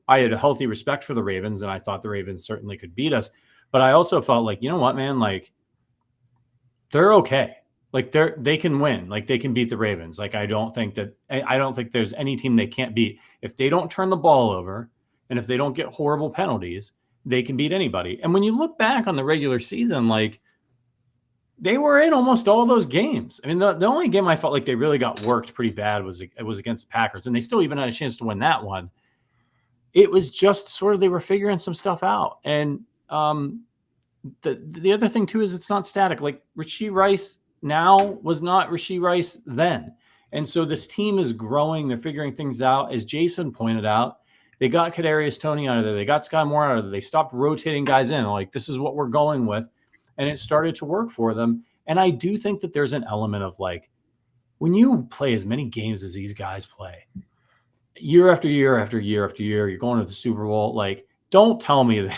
had a healthy respect for the Ravens, and I thought the Ravens certainly could beat us. But I also felt like, you know what, man, like they're okay. Like they can win. Like they can beat the Ravens. Like I don't think there's any team they can't beat. If they don't turn the ball over and if they don't get horrible penalties, they can beat anybody. And when you look back on the regular season, like they were in almost all those games. I mean, the only game I felt like they really got worked pretty bad was against the Packers, and they still even had a chance to win that one. it was just sort of they were figuring some stuff out. And the other thing too is it's not static. Like Rashee Rice now was not Rashee Rice then. And so this team is growing. They're figuring things out. As Jason pointed out, they got Kadarius Tony out of there. They got Sky Moore out of there. They stopped rotating guys in. Like, this is what we're going with. And it started to work for them. And I do think that there's an element of like, when you play as many games as these guys play, year after year after year after year, you're going to the Super Bowl. Like, don't tell me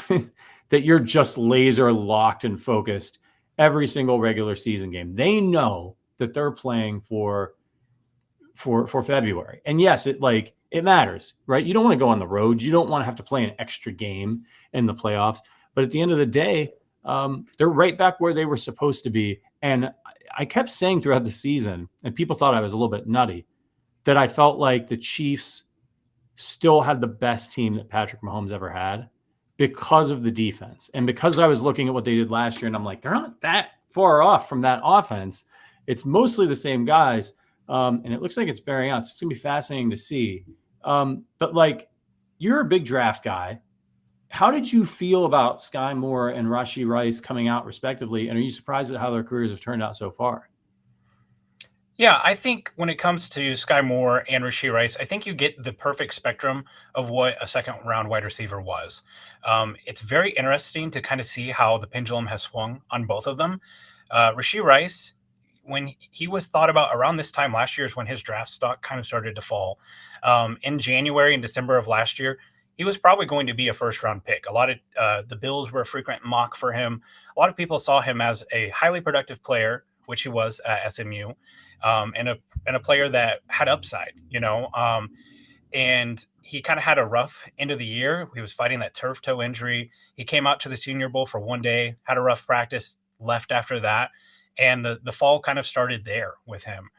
that you're just laser locked and focused every single regular season game. They know that they're playing for February. And yes, it matters, right? You don't want to go on the road. You don't want to have to play an extra game in the playoffs. But at the end of the day, they're right back where they were supposed to be. And I kept saying throughout the season, and people thought I was a little bit nutty, that I felt like the Chiefs still had the best team that Patrick Mahomes ever had because of the defense. And because I was looking at what they did last year, and I'm like, they're not that far off from that offense. It's mostly the same guys. And it looks like it's bearing out. So it's going to be fascinating to see. But like, you're a big draft guy. How did you feel about Sky Moore and Rashee Rice coming out respectively? And are you surprised at how their careers have turned out so far? Yeah, I think when it comes to Sky Moore and Rashee Rice, I think you get the perfect spectrum of what a second round wide receiver was. It's very interesting to kind of see how the pendulum has swung on both of them. Rashee Rice, when he was thought about around this time last year is when his draft stock kind of started to fall. In January and December of last year, he was probably going to be a first round pick. A lot of the Bills were a frequent mock for him. A lot of people saw him as a highly productive player, which he was at SMU, and a player that had upside, and he kind of had a rough end of the year. He was fighting that turf toe injury. He came out to the Senior Bowl for one day, had a rough practice, left after that. And the fall kind of started there with him.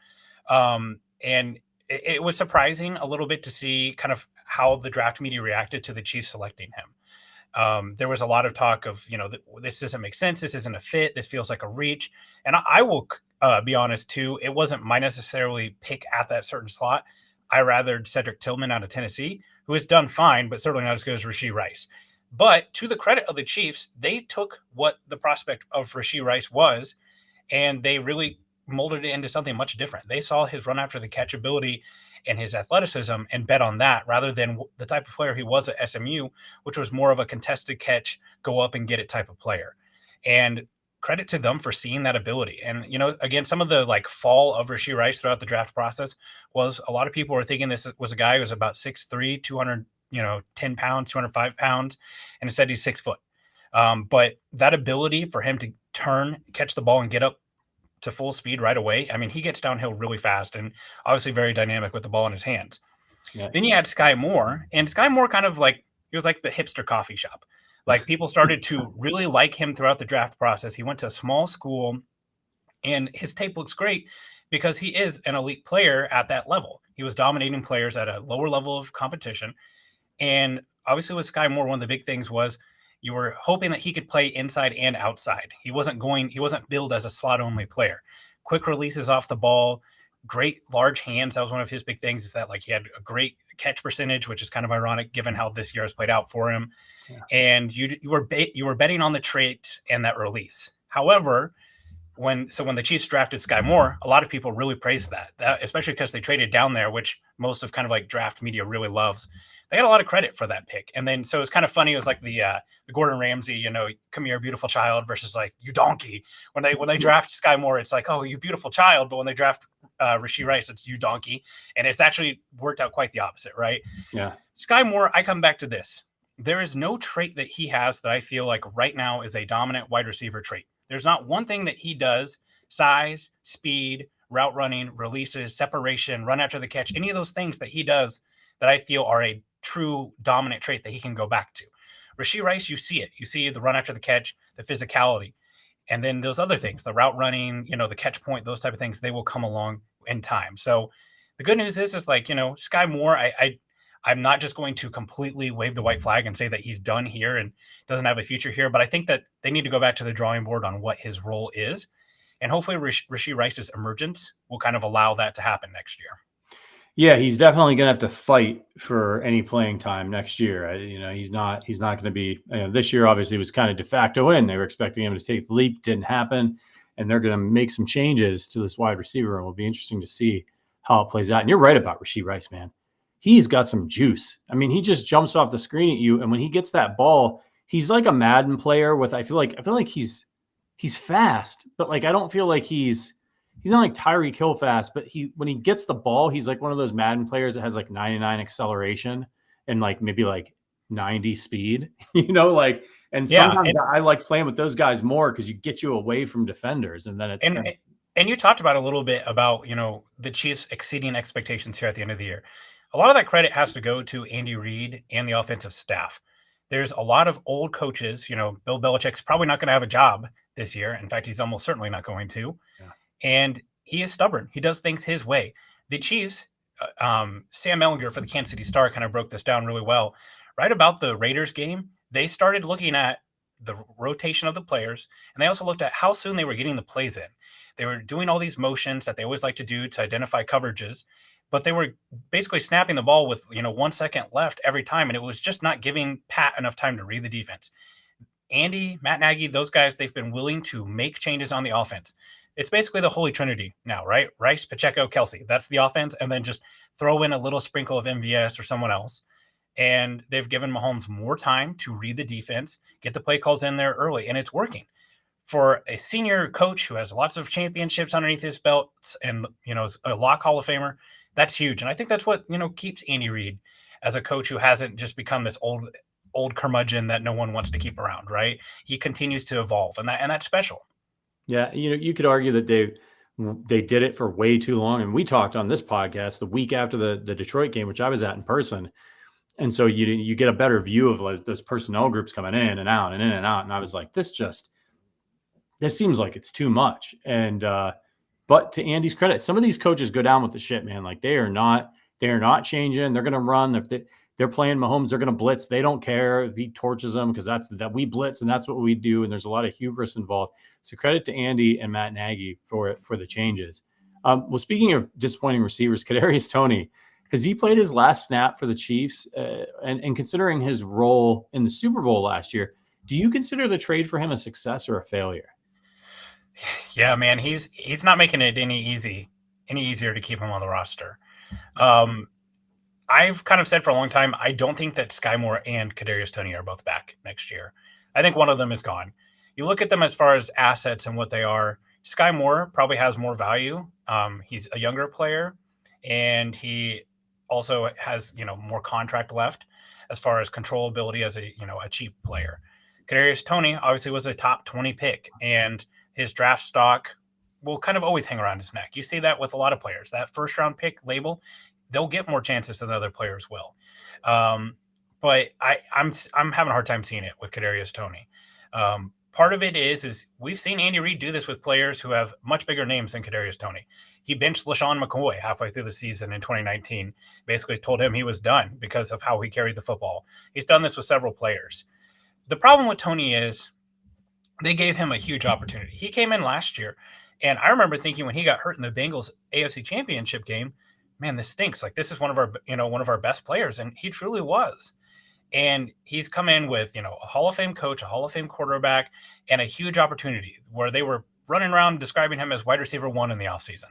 And it was surprising a little bit to see kind of how the draft media reacted to the Chiefs selecting him. There was a lot of talk of, this doesn't make sense. This isn't a fit. This feels like a reach. And I will be honest, too. It wasn't my necessarily pick at that certain slot. I rathered Cedric Tillman out of Tennessee, who has done fine, but certainly not as good as Rashee Rice. But to the credit of the Chiefs, they took what the prospect of Rashee Rice was, and they really molded it into something much different. They saw his run after the catch ability and his athleticism and bet on that rather than the type of player he was at SMU, which was more of a contested catch, go up and get it type of player. And credit to them for seeing that ability. And, again, some of the fall of Rashee Rice throughout the draft process was a lot of people were thinking this was a guy who was about 6'3", 210 pounds, 205 pounds, and it said he's 6 foot. But that ability for him to turn, catch the ball, and get up to full speed right away. I mean, he gets downhill really fast and obviously very dynamic with the ball in his hands. Yeah. Then you had Sky Moore, and Sky Moore kind of he was like the hipster coffee shop. People started to really like him throughout the draft process. He went to a small school, and his tape looks great because he is an elite player at that level. He was dominating players at a lower level of competition. And obviously with Sky Moore, one of the big things was you were hoping that he could play inside and outside. He wasn't billed as a slot only player. Quick releases off the ball, great large hands. That was one of his big things, is that he had a great catch percentage, which is kind of ironic given how this year has played out for him. Yeah. And you were betting on the trait and that release. However, when the Chiefs drafted Sky Moore, a lot of people really praised that, especially because they traded down there, which most of kind of draft media really loves. They got a lot of credit for that pick. And then, so it's kind of funny. It was like the Gordon Ramsay, come here, beautiful child, versus you donkey. When they draft Sky Moore, it's oh, you beautiful child. But when they draft Rashee Rice, it's you donkey. And it's actually worked out quite the opposite, right? Yeah. Sky Moore, I come back to this. There is no trait that he has that I feel right now is a dominant wide receiver trait. There's not one thing that he does, size, speed, route running, releases, separation, run after the catch, any of those things that he does that I feel are a true dominant trait that he can go back to. Rashee Rice, you see it. You see the run after the catch, the physicality, and then those other things, the route running, the catch point, those type of things, they will come along in time. So the good news is Sky Moore, I'm not just going to completely wave the white flag and say that he's done here and doesn't have a future here, but I think that they need to go back to the drawing board on what his role is. And hopefully Rashee Rice's emergence will kind of allow that to happen next year. Yeah, he's definitely going to have to fight for any playing time next year. He's not going to be, this year obviously was kind of de facto in. They were expecting him to take the leap, didn't happen, and they're going to make some changes to this wide receiver, and it'll be interesting to see how it plays out. And you're right about Rashee Rice, man. He's got some juice. I mean, he just jumps off the screen at you, and when he gets that ball, he's like a Madden player with I feel like he's fast, but like I don't feel like he's not like Tyreek Hill fast, but when he gets the ball, he's like one of those Madden players that has like 99 acceleration and like maybe like 90 speed, and sometimes I like playing with those guys more because you get you away from defenders, and then it's and you talked about a little bit about the Chiefs exceeding expectations here at the end of the year. A lot of that credit has to go to Andy Reid and the offensive staff. There's a lot of old coaches. Bill Belichick's probably not going to have a job this year. In fact, he's almost certainly not going to. Yeah. And he is stubborn. He does things his way. The Chiefs, Sam Ehlinger for the Kansas City Star kind of broke this down really well. Right about the Raiders game, they started looking at the rotation of the players, and they also looked at how soon they were getting the plays in. They were doing all these motions that they always like to do to identify coverages, but they were basically snapping the ball with 1 second left every time, and it was just not giving Pat enough time to read the defense. Andy, Matt Nagy, those guys, they've been willing to make changes on the offense. It's basically the Holy Trinity now, right? Rice, Pacheco, Kelsey. That's the offense. And then just throw in a little sprinkle of MVS or someone else. And they've given Mahomes more time to read the defense, get the play calls in there early, and it's working. For a senior coach who has lots of championships underneath his belts and, is a lock Hall of Famer, that's huge. And I think that's what, keeps Andy Reid as a coach who hasn't just become this old curmudgeon that no one wants to keep around, right? He continues to evolve, and that's special. Yeah, you could argue that they did it for way too long. And we talked on this podcast the week after the Detroit game, which I was at in person. And so you get a better view of like those personnel groups coming in and out and in and out. And I was like, this seems like it's too much. And but to Andy's credit, some of these coaches go down with the shit, man. Like they are not changing. They're going to run. If they're playing Mahomes, they're going to blitz. They don't care if he torches them because that we blitz and that's what we do. And there's a lot of hubris involved. So credit to Andy and Matt Nagy for the changes. Well, speaking of disappointing receivers, Kadarius Tony, has he played his last snap for the Chiefs? And considering his role in the Super Bowl last year, do you consider the trade for him a success or a failure? Yeah, man, he's not making it any easier to keep him on the roster. I've kind of said for a long time, I don't think that Sky Moore and Kadarius Tony are both back next year. I think one of them is gone. You look at them as far as assets and what they are. Sky Moore probably has more value. He's a younger player, and he also has more contract left as far as controllability as a cheap player. Kadarius Tony obviously was a top 20 pick, and his draft stock will kind of always hang around his neck. You see that with a lot of players. That first round pick label, they'll get more chances than other players will. But I'm having a hard time seeing it with Kadarius Tony. Part of it is we've seen Andy Reid do this with players who have much bigger names than Kadarius Tony. He benched LaShawn McCoy halfway through the season in 2019, basically told him he was done because of how he carried the football. He's done this with several players. The problem with Tony is they gave him a huge opportunity. He came in last year, and I remember thinking when he got hurt in the Bengals AFC Championship game, man, this stinks. Like this is one of our best players, and he truly was. And he's come in with, a Hall of Fame coach, a Hall of Fame quarterback, and a huge opportunity where they were running around describing him as wide receiver 1 in the offseason.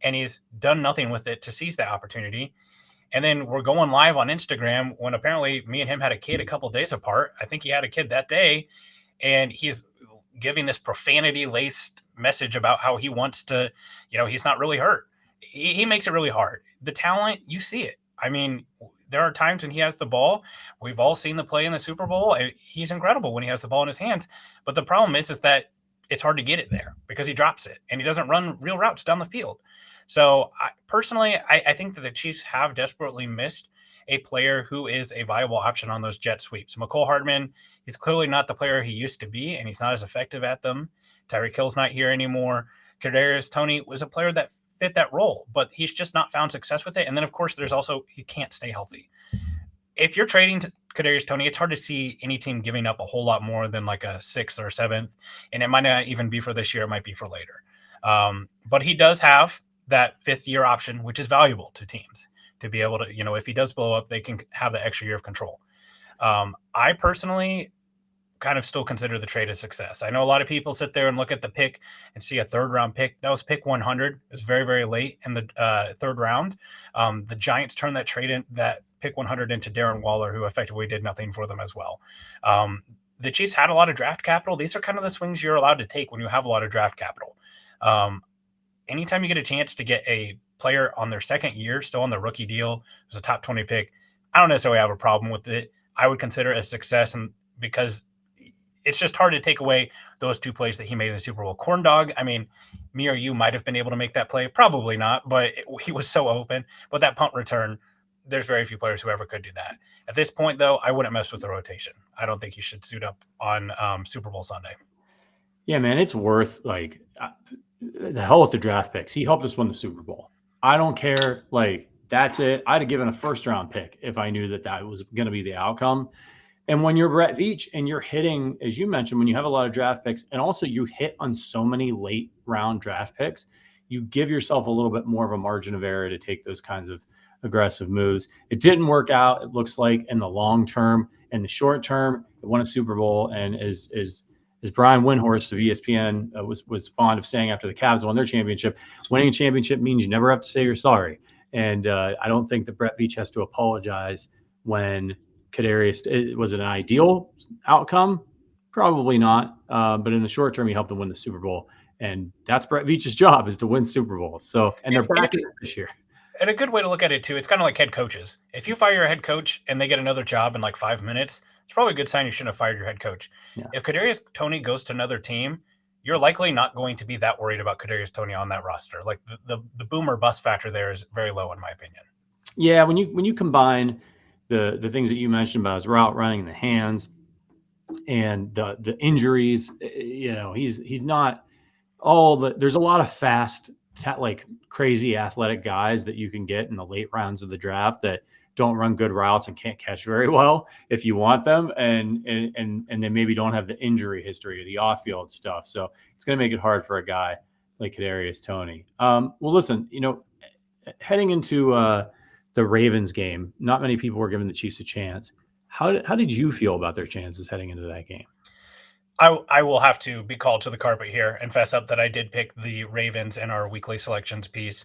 And he's done nothing with it to seize that opportunity. And then we're going live on Instagram when apparently me and him had a kid a couple of days apart. I think he had a kid that day. And he's giving this profanity-laced message about how he wants to, he's not really hurt. He makes it really hard. The talent, you see it. I mean, there are times when he has the ball. We've all seen the play in the Super Bowl. He's incredible when he has the ball in his hands. But the problem is that it's hard to get it there because he drops it and he doesn't run real routes down the field. So I think that the Chiefs have desperately missed a player who is a viable option on those jet sweeps. McCole Hardman, he's clearly not the player he used to be, and he's not as effective at them. Tyreek Hill's not here anymore. Kadarius Tony was a player that fit that role, but he's just not found success with it. And then, of course, there's also he can't stay healthy. If you're trading to Kadarius Tony, it's hard to see any team giving up a whole lot more than like a 6th or 7th, and it might not even be for this year. It might be for later. But he does have that 5th-year option, which is valuable to teams. to be able to, if he does blow up, they can have the extra year of control. I personally kind of still consider the trade a success. I know a lot of people sit there and look at the pick and see a third round pick. That was pick 100. It was very, very late in the third round. The Giants turned that that pick 100 into Darren Waller, who effectively did nothing for them as well. The Chiefs had a lot of draft capital. These are kind of the swings you're allowed to take when you have a lot of draft capital. Anytime you get a chance to get a player on their second year, still on the rookie deal, it was a top 20 pick, I don't necessarily have a problem with it. I would consider it a success, and because it's just hard to take away those two plays that he made in the Super Bowl. Corn dog, I mean, me or you might have been able to make that play. Probably not, but he was so open. But that punt return, there's very few players who ever could do that. At this point, though, I wouldn't mess with the rotation. I don't think you should suit up on Super Bowl Sunday. Yeah, man, it's worth the hell with the draft picks. He helped us win the Super Bowl. I don't care. That's it. I'd have given a first-round pick if I knew that was going to be the outcome. And when you're Brett Veach and you're hitting, as you mentioned, when you have a lot of draft picks, and also you hit on so many late round draft picks, you give yourself a little bit more of a margin of error to take those kinds of aggressive moves. It didn't work out, it looks like, in the long term. In the short term, it won a Super Bowl, and as Brian Windhorst of ESPN was fond of saying after the Cavs won their championship, winning a championship means you never have to say you're sorry. And I don't think that Brett Veach has to apologize when Kadarius, was it an ideal outcome? Probably not. But in the short term, he helped them win the Super Bowl. And that's Brett Veach's job, is to win Super Bowls. So, and they're back in it this year. And a good way to look at it, too, it's kind of like head coaches. If you fire your head coach and they get another job in 5 minutes, it's probably a good sign you shouldn't have fired your head coach. Yeah. If Kadarius Tony goes to another team, you're likely not going to be that worried about Kadarius Tony on that roster. The boom or bust factor there is very low, in my opinion. Yeah, when you combine the things that you mentioned about his route running and the hands and the injuries, he's not there's a lot of fast, crazy athletic guys that you can get in the late rounds of the draft that don't run good routes and can't catch very well if you want them, and they maybe don't have the injury history or the off-field stuff. So it's going to make it hard for a guy like Kadarius Tony. Well, listen, heading into the Ravens game, not many people were giving the Chiefs a chance. How did you feel about their chances heading into that game? I will have to be called to the carpet here and fess up that I did pick the Ravens in our weekly selections piece.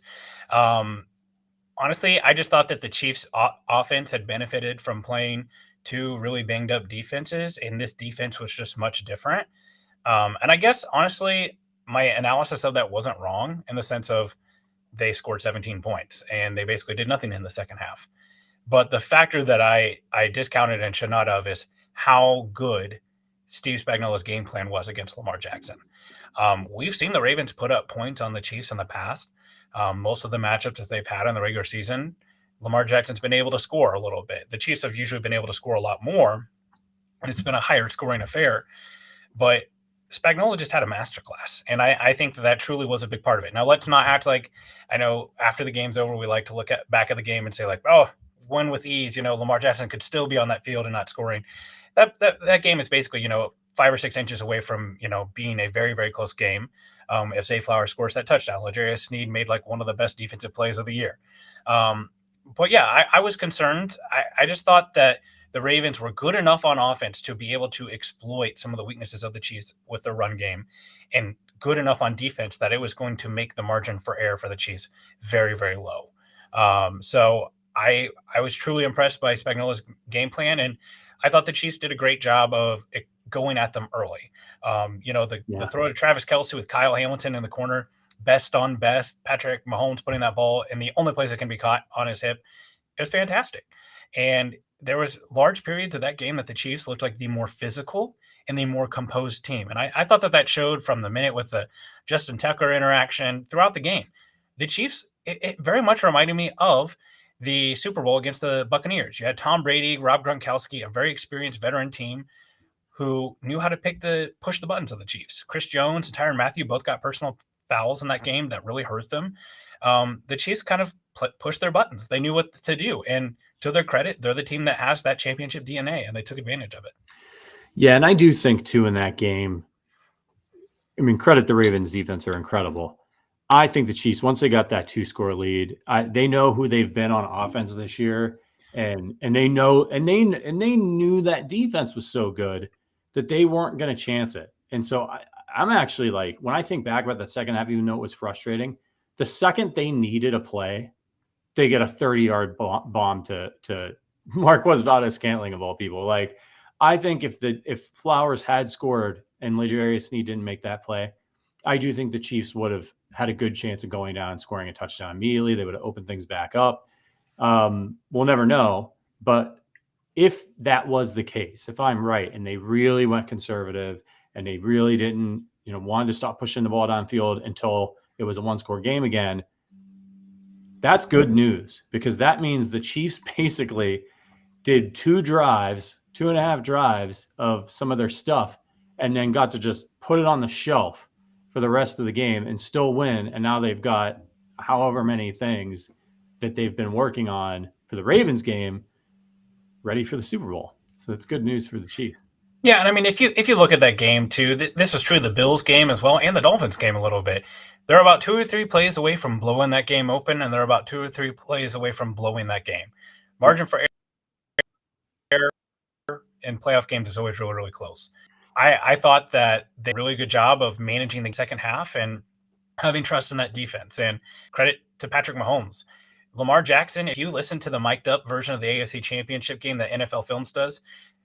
Honestly, I just thought that the Chiefs' offense had benefited from playing two really banged up defenses, and this defense was just much different. And I guess, honestly, my analysis of that wasn't wrong in the sense of they scored 17 points and they basically did nothing in the second half. But the factor that I discounted and should not have is how good Steve Spagnuolo's game plan was against Lamar Jackson. We've seen the Ravens put up points on the Chiefs in the past. Most of the matchups that they've had in the regular season, Lamar Jackson's been able to score a little bit. The Chiefs have usually been able to score a lot more, and it's been a higher scoring affair. But Spagnuolo just had a masterclass, and I think that truly was a big part of it. Now, let's not act like, I know after the game's over, we like to look back at the game and say win with ease. Lamar Jackson could still be on that field and not scoring. That game is basically, 5 or 6 inches away from, being a very, very close game. If Zay Flowers scores that touchdown, L'Jarius Sneed made one of the best defensive plays of the year. But yeah, I was concerned. I just thought that the Ravens were good enough on offense to be able to exploit some of the weaknesses of the Chiefs with their run game, and good enough on defense that it was going to make the margin for error for the Chiefs very, very low. So I was truly impressed by Spagnuolo's game plan, and I thought the Chiefs did a great job of going at them early. The throw to Travis Kelce with Kyle Hamilton in the corner, best on best, Patrick Mahomes putting that ball in the only place it can be caught on his hip. It was fantastic. And there was large periods of that game that the Chiefs looked like the more physical and the more composed team. And I thought that showed from the minute with the Justin Tucker interaction throughout the game. The Chiefs, it very much reminded me of the Super Bowl against the Buccaneers. You had Tom Brady, Rob Gronkowski, a very experienced veteran team who knew how to push the buttons of the Chiefs. Chris Jones and Tyrann Mathieu both got personal fouls in that game that really hurt them. The Chiefs kind of pushed their buttons. They knew what to do. And to their credit, they're the team that has that championship DNA, and they took advantage of it. Yeah, and I do think, too, in that game, credit the Ravens defense are incredible. I think the Chiefs, once they got that 2-score lead, they know who they've been on offense this year, and they know and they knew that defense was so good that they weren't going to chance it. And so I'm actually like, when I think back about that second half, even though it was frustrating, the second they needed a play, they get a 30-yard bomb to Marquez Valdez-Scantling of all people. Like, I think if Flowers had scored and Legarius Sneed didn't make that play, I do think the Chiefs would have had a good chance of going down and scoring a touchdown immediately. They would have opened things back up. We'll never know. But if that was the case, if I'm right, and they really went conservative and they really didn't, wanted to stop pushing the ball downfield until it was a 1-score game again, that's good news, because that means the Chiefs basically did 2.5 drives of some of their stuff and then got to just put it on the shelf for the rest of the game and still win. And now they've got however many things that they've been working on for the Ravens game ready for the Super Bowl. So that's good news for the Chiefs. Yeah, and I mean, if you look at that game too, this was true of the Bills game as well, and the Dolphins game a little bit. They're about 2 or 3 plays away from blowing that game open, and they're about 2 or 3 plays away from blowing that game. Margin for error in playoff games is always really, really close. I thought that they did a really good job of managing the second half and having trust in that defense. And credit to Patrick Mahomes. Lamar Jackson, if you listen to the mic'd up version of the AFC Championship game that NFL Films does,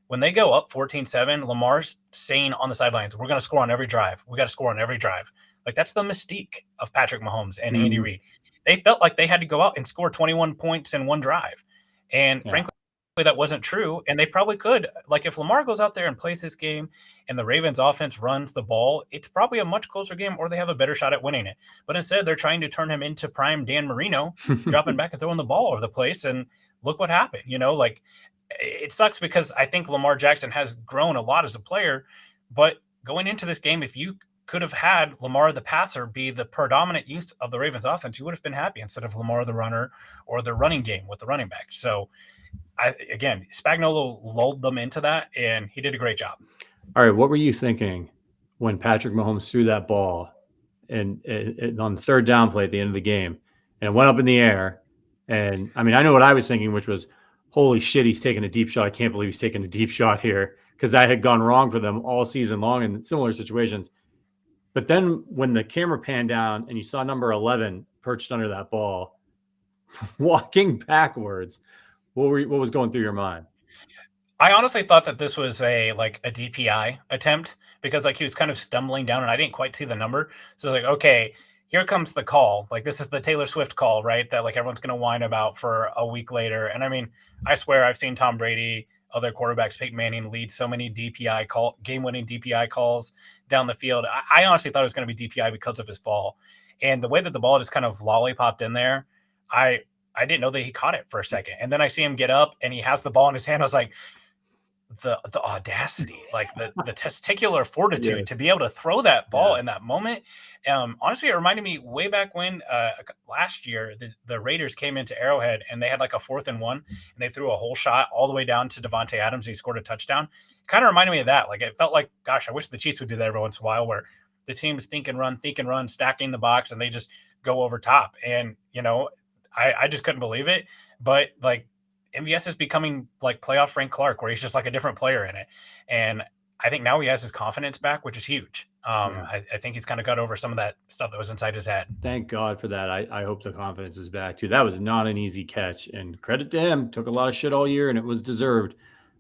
when they go up 14-7, Lamar's saying on the sidelines, we're going to score on every drive. We got to score on every drive. Like, that's the mystique of Patrick Mahomes and Andy Reid. They felt like they had to go out and score 21 points in one drive. And frankly, that wasn't true. And they probably could. Like, if Lamar goes out there and plays his game and the Ravens offense runs the ball, it's probably a much closer game, or they have a better shot at winning it. But instead, they're trying to turn him into prime Dan Marino, dropping back and throwing the ball over the place. And look what happened. It sucks because I think Lamar Jackson has grown a lot as a player, but going into this game, if you could have had Lamar the passer be the predominant use of the Ravens offense, you would have been happy instead of Lamar the runner or the running game with the running back. So again, Spagnuolo lulled them into that, and he did a great job. All right, what were you thinking when Patrick Mahomes threw that ball and on the third down play at the end of the game, and it went up in the air? And I mean, I know what I was thinking, which was, holy shit, he's taking a deep shot. I can't believe he's taking a deep shot here, because that had gone wrong for them all season long in similar situations. But then when the camera panned down and you saw number 11 perched under that ball, walking backwards, what was going through your mind? I honestly thought that this was a DPI attempt, because he was kind of stumbling down and I didn't quite see the number. So okay, here comes the call. This is the Taylor Swift call, right? That everyone's going to whine about for a week later. And I mean, I swear I've seen Tom Brady, other quarterbacks, Peyton Manning, lead so many game-winning DPI calls down the field. I honestly thought it was going to be DPI because of his fall. And the way that the ball just kind of lollipopped in there, I didn't know that he caught it for a second. And then I see him get up and he has the ball in his hand. I was like, the audacity, the testicular fortitude to be able to throw that ball in that moment. Honestly, it reminded me way back when last year the Raiders came into Arrowhead and they had a 4th and 1, and they threw a whole shot all the way down to Devontae Adams. He scored a touchdown. It kind of reminded me of that. It felt like, gosh, I wish the Chiefs would do that every once in a while, where the teams think and run, stacking the box, and they just go over top. And I just couldn't believe it. But MVS is becoming playoff Frank Clark, where he's just a different player in it. And I think now he has his confidence back, which is huge. I think he's kind of got over some of that stuff that was inside his head. Thank God for that. I hope the confidence is back too. That was not an easy catch, and credit to him. Took a lot of shit all year and it was deserved,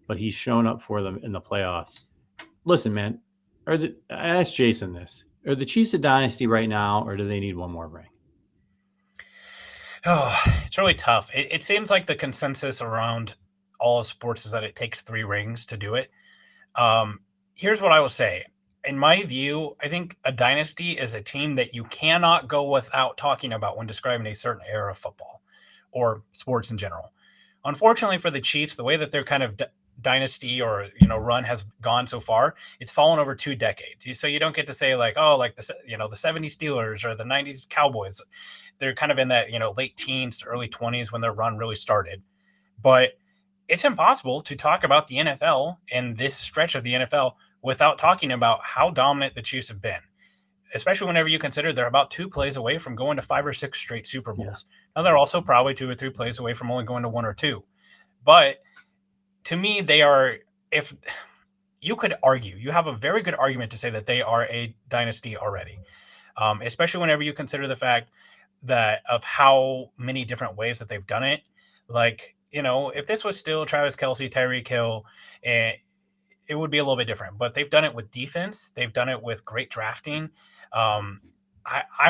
but he's shown up for them in the playoffs. Listen, man, I asked Jason this. Are the Chiefs a dynasty right now, or do they need one more ring? Oh, it's really tough. It seems like the consensus around all of sports is that it takes 3 rings to do it. Here's what I will say. In my view, I think a dynasty is a team that you cannot go without talking about when describing a certain era of football or sports in general. Unfortunately for the Chiefs, the way that their kind of dynasty or run has gone so far, it's fallen over 2 decades. So you don't get to say the 70s Steelers or the 90s Cowboys. They're kind of in that late teens to early 20s when their run really started. But it's impossible to talk about the NFL and this stretch of the NFL without talking about how dominant the Chiefs have been. especially whenever you consider they're about 2 plays away from going to 5 or 6 straight Super Bowls. Now they're also probably 2 or 3 plays away from only going to 1 or 2. But to me, they are, if you could argue, you have a very good argument to say that they are a dynasty already, especially whenever you consider the fact that of how many different ways that they've done it. Like, if this was still Travis Kelce, Tyreek Hill, and it would be a little bit different, but they've done it with defense. They've done it with great drafting. I'm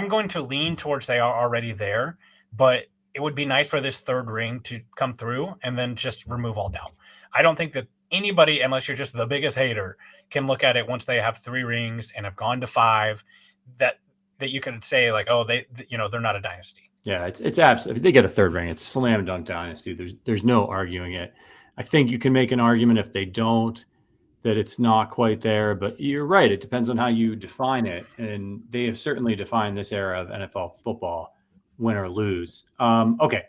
going to lean towards they are already there, but it would be nice for this third ring to come through and then just remove all doubt. I don't think that anybody, unless you're just the biggest hater, can look at it once they have 3 rings and have gone to 5 that you could say like, oh, they're not a dynasty. Yeah, it's absolutely. If they get a third ring, it's slam dunk dynasty. There's no arguing it. I think you can make an argument if they don't, that it's not quite there, but you're right. It depends on how you define it. And they have certainly defined this era of NFL football, win or lose. Okay.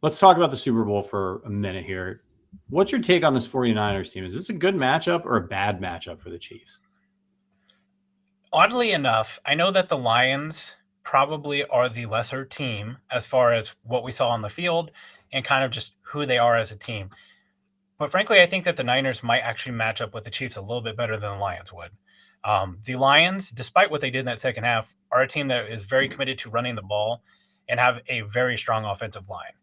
Let's talk about the Super Bowl for a minute here. What's your take on this 49ers team? Is this a good matchup or a bad matchup for the Chiefs? Oddly enough, I know that the Lions probably are the lesser team as far as what we saw on the field and kind of just who they are as a team. But frankly, I think that the Niners might actually match up with the Chiefs a little bit better than the Lions would. The Lions, despite what they did in that second half, are a team that is very committed to running the ball and have a very strong offensive line.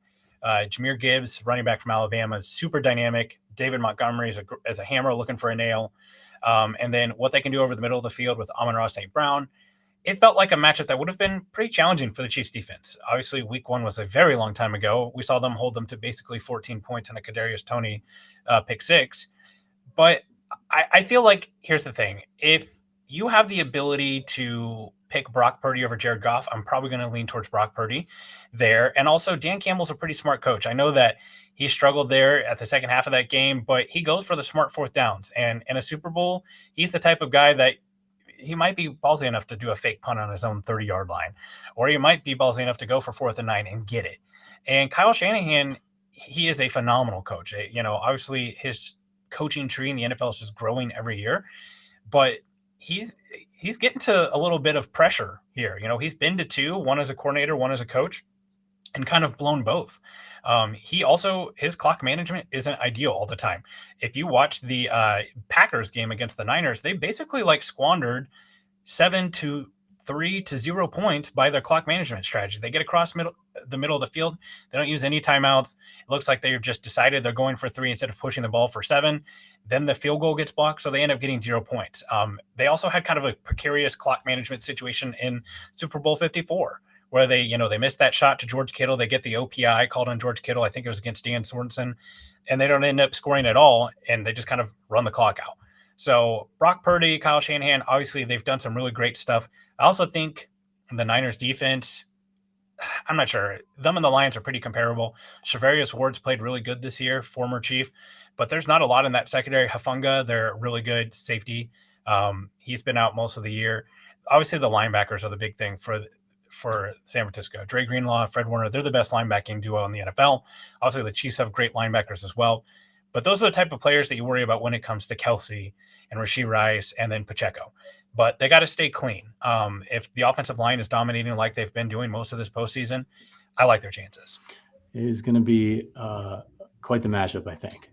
Jahmyr Gibbs, running back from Alabama, is super dynamic. David Montgomery is a hammer looking for a nail. And then what they can do over the middle of the field with Amon-Ra St. Brown, it felt like a matchup that would have been pretty challenging for the Chiefs defense. Obviously, week 1 was a very long time ago. We saw them hold them to basically 14 points and a Kadarius Tony pick 6. But I feel like, here's the thing. If you have the ability to pick Brock Purdy over Jared Goff, I'm probably going to lean towards Brock Purdy there. And also, Dan Campbell's a pretty smart coach. I know that he struggled there at the second half of that game, but he goes for the smart 4th downs. And in a Super Bowl, he's the type of guy that he might be ballsy enough to do a fake punt on his own 30-yard line, or he might be ballsy enough to go for 4th and 9 and get it. And Kyle Shanahan, he is a phenomenal coach. Obviously his coaching tree in the NFL is just growing every year, but he's getting to a little bit of pressure here. He's been to 2, one as a coordinator, one as a coach, and kind of blown both. His clock management isn't ideal all the time. If you watch the Packers game against the Niners, they basically squandered 7 to 3 to 0 points by their clock management strategy. They get across the middle of the field. They don't use any timeouts. It looks like they've just decided they're going for 3 instead of pushing the ball for 7. Then the field goal gets blocked, so they end up getting 0 points. They also had kind of a precarious clock management situation in Super Bowl 54. Where they missed that shot to George Kittle. They get the OPI called on George Kittle. I think it was against Dan Sorensen, and they don't end up scoring at all, and they just kind of run the clock out. So Brock Purdy, Kyle Shanahan, obviously they've done some really great stuff. I also think the Niners defense, I'm not sure. Them and the Lions are pretty comparable. Shavarius Ward's played really good this year, former Chief, but there's not a lot in that secondary. Hafunga, they're really good safety. He's been out most of the year. Obviously the linebackers are the big thing for San Francisco. Dre Greenlaw, Fred Warner, they're the best linebacking duo in the NFL. Obviously, the Chiefs have great linebackers as well. But those are the type of players that you worry about when it comes to Kelce and Rashee Rice and then Pacheco. But they got to stay clean. If the offensive line is dominating like they've been doing most of this postseason, I like their chances. It is going to be quite the matchup, I think.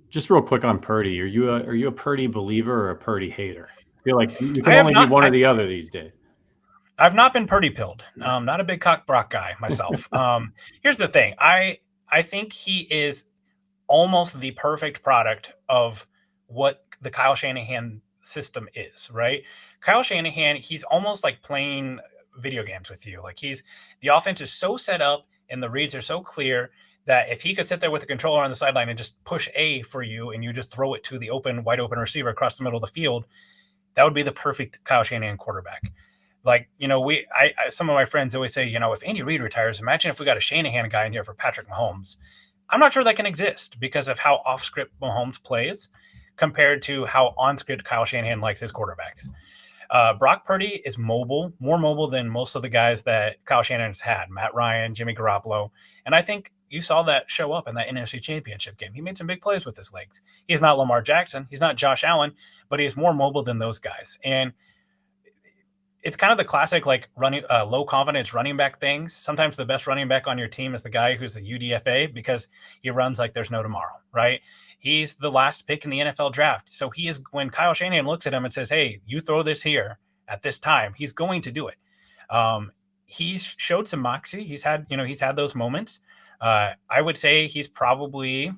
Just real quick on Purdy. Are you a Purdy believer or a Purdy hater? I feel like you can only be one or the other these days. I've not been Purdy pilled. Not a big cock Brock guy myself. Here's the thing. I think he is almost the perfect product of what the Kyle Shanahan system is, right? Kyle Shanahan, he's almost like playing video games with you. The offense is so set up and the reads are so clear that if he could sit there with a controller on the sideline and just push A for you and you just throw it to the wide open receiver across the middle of the field, that would be the perfect Kyle Shanahan quarterback. Some of my friends always say, if Andy Reid retires, imagine if we got a Shanahan guy in here for Patrick Mahomes. I'm not sure that can exist because of how off-script Mahomes plays compared to how on-script Kyle Shanahan likes his quarterbacks. Brock Purdy is mobile, more mobile than most of the guys that Kyle Shanahan has had, Matt Ryan, Jimmy Garoppolo. And I think you saw that show up in that NFC Championship game. He made some big plays with his legs. He's not Lamar Jackson. He's not Josh Allen, but he's more mobile than those guys. And it's kind of the classic like running low confidence running back things. Sometimes the best running back on your team is the guy who's the UDFA because he runs like there's no tomorrow, right? He's the last pick in the NFL draft. So he is, when Kyle Shanahan looks at him and says, hey, you throw this here at this time, he's going to do it. He's showed some moxie. He's had those moments. I would say he's probably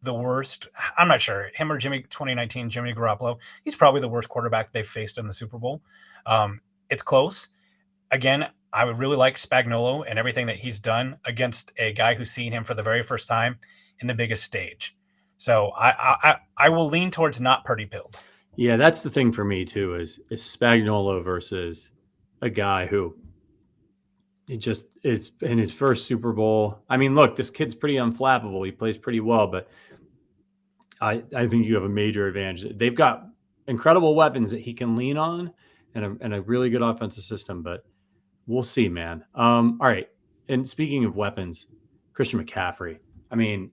the worst. I'm not sure, him or 2019 Jimmy Garoppolo. He's probably the worst quarterback they've faced in the Super Bowl. It's close. Again, I would really like Spagnuolo and everything that he's done against a guy who's seen him for the very first time in the biggest stage. So I will lean towards not Purdy pilled. Yeah, that's the thing for me too, is Spagnuolo versus a guy who he just is in his first Super Bowl. I mean, look, this kid's pretty unflappable. He plays pretty well, but I think you have a major advantage. They've got incredible weapons that he can lean on and a really good offensive system, but we'll see, man. All right. And speaking of weapons, Christian McCaffrey. I mean,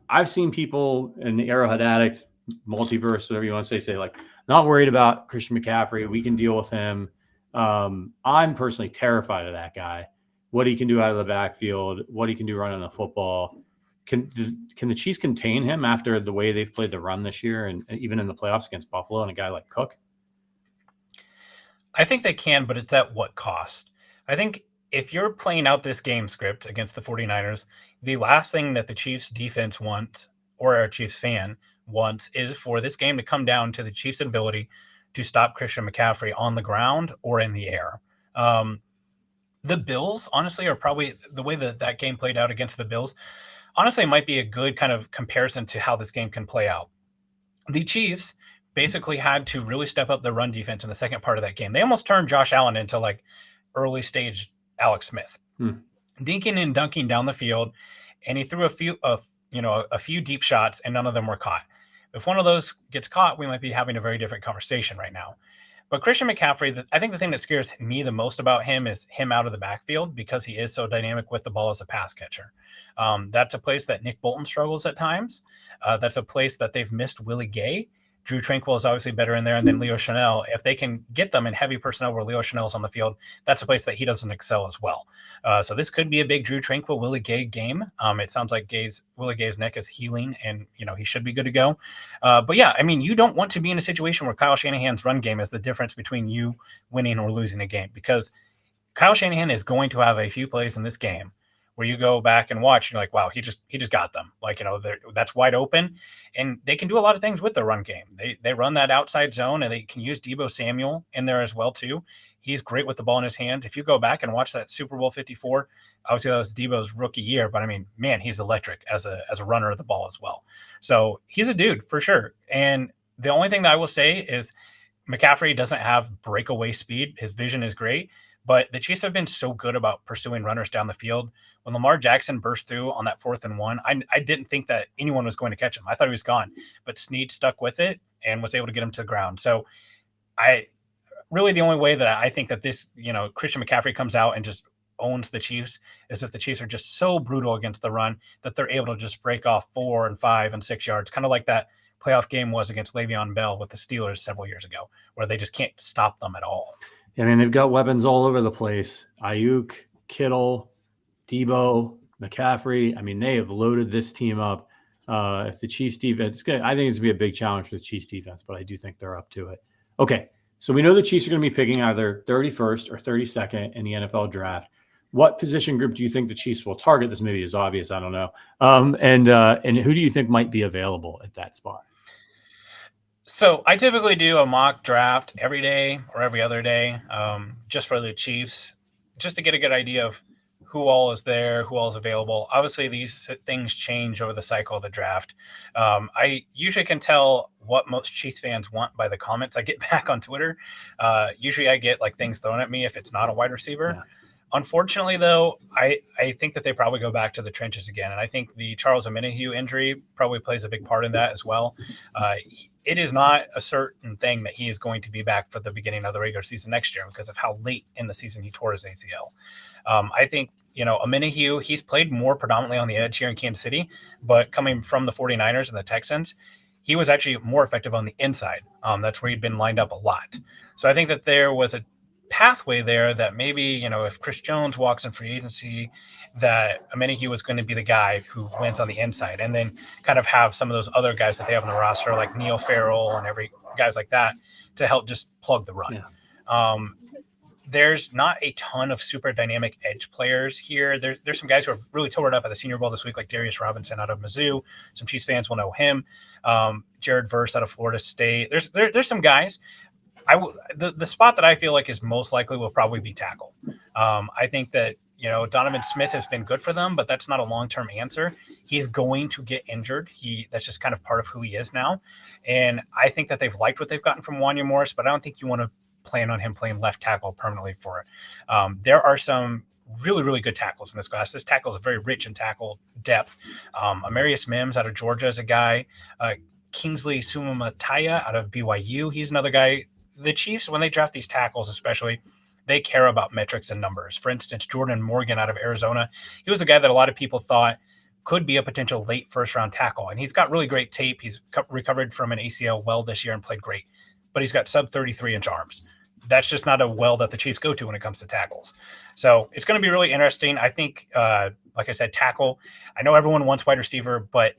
I've seen people in the Arrowhead Addict, multiverse, whatever you want to say like, not worried about Christian McCaffrey. We can deal with him. I'm personally terrified of that guy, what he can do out of the backfield, what he can do running the football. Can the Chiefs contain him after the way they've played the run this year and even in the playoffs against Buffalo and a guy like Cook? I think they can, but it's at what cost? I think if you're playing out this game script against the 49ers, the last thing that the Chiefs defense wants, or a Chiefs fan wants, is for this game to come down to the Chiefs' ability to stop Christian McCaffrey on the ground or in the air. The Bills, honestly, are probably the way that game played out against the Bills. Honestly, might be a good kind of comparison to how this game can play out. The Chiefs basically had to really step up the run defense in the second part of that game. They almost turned Josh Allen into like early stage Alex Smith, dinking and dunking down the field, and he threw a few deep shots, and none of them were caught. If one of those gets caught, we might be having a very different conversation right now. But Christian McCaffrey, I think the thing that scares me the most about him is him out of the backfield because he is so dynamic with the ball as a pass catcher. That's a place that Nick Bolton struggles at times. That's a place that they've missed Willie Gay. Drew Tranquill is obviously better in there, and then Leo Chanel. If they can get them in heavy personnel where Leo Chanel is on the field, that's a place that he doesn't excel as well. So this could be a big Drew Tranquill, Willie Gay game. It sounds like Willie Gay's neck is healing, and he should be good to go. But yeah, I mean, you don't want to be in a situation where Kyle Shanahan's run game is the difference between you winning or losing a game, because Kyle Shanahan is going to have a few plays in this game where you go back and watch, and you're like, wow, he just got them. Like, that's wide open, and they can do a lot of things with the run game. They run that outside zone, and they can use Deebo Samuel in there as well too. He's great with the ball in his hands. If you go back and watch that Super Bowl 54, obviously that was Deebo's rookie year, but I mean, man, he's electric as a runner of the ball as well. So he's a dude for sure. And the only thing that I will say is McCaffrey doesn't have breakaway speed. His vision is great, but the Chiefs have been so good about pursuing runners down the field. When Lamar Jackson burst through on that 4th and 1, I didn't think that anyone was going to catch him. I thought he was gone, but Snead stuck with it and was able to get him to the ground. So really the only way that I think that this, Christian McCaffrey comes out and just owns the Chiefs is if the Chiefs are just so brutal against the run that they're able to just break off 4 and 5 and 6 yards, kind of like that playoff game was against Le'Veon Bell with the Steelers several years ago, where they just can't stop them at all. I mean, they've got weapons all over the place. Ayuk, Kittle, Deebo, McCaffrey. I mean, they have loaded this team up. If the Chiefs defense, I think it's going to be a big challenge for the Chiefs defense, but I do think they're up to it. Okay, so we know the Chiefs are going to be picking either 31st or 32nd in the NFL draft. What position group do you think the Chiefs will target? This maybe is obvious. I don't know. And who do you think might be available at that spot? So I typically do a mock draft every day or every other day, just for the Chiefs, just to get a good idea of who all is there, who all is available. Obviously, these things change over the cycle of the draft. I usually can tell what most Chiefs fans want by the comments I get back on Twitter. Usually I get like things thrown at me if it's not a wide receiver. Yeah. Unfortunately, though, I think that they probably go back to the trenches again. And I think the Charles Omenihu injury probably plays a big part in that as well. It is not a certain thing that he is going to be back for the beginning of the regular season next year because of how late in the season he tore his ACL. I think, Omenihu, he's played more predominantly on the edge here in Kansas City, but coming from the 49ers and the Texans, he was actually more effective on the inside. That's where he'd been lined up a lot. So I think that there was pathway there that maybe, if Chris Jones walks in free agency, that Amenahue was going to be the guy who wins on the inside, and then kind of have some of those other guys that they have on the roster, like Neil Farrell and guys like that, to help just plug the run. Yeah. There's not a ton of super dynamic edge players here. There's some guys who have really tore it up at the Senior Bowl this week, like Darius Robinson out of Mizzou. Some Chiefs fans will know him. Jared Verse out of Florida State. There's some guys. The spot that I feel like is most likely will probably be tackle. I think that Donovan Smith has been good for them, but that's not a long-term answer. He's going to get injured. That's just kind of part of who he is now. And I think that they've liked what they've gotten from Wanya Morris, but I don't think you want to plan on him playing left tackle permanently for it. There are some really, really good tackles in this class. This tackle is very rich in tackle depth. Amarius Mims out of Georgia is a guy. Kingsley Sumamataya out of BYU. He's another guy. The Chiefs, when they draft these tackles especially, they care about metrics and numbers. For instance, Jordan Morgan out of Arizona, he was a guy that a lot of people thought could be a potential late first-round tackle. And he's got really great tape. He's recovered from an ACL well this year and played great. But he's got sub 33-inch arms. That's just not a well that the Chiefs go to when it comes to tackles. So it's going to be really interesting. I think, like I said, tackle. I know everyone wants wide receiver, but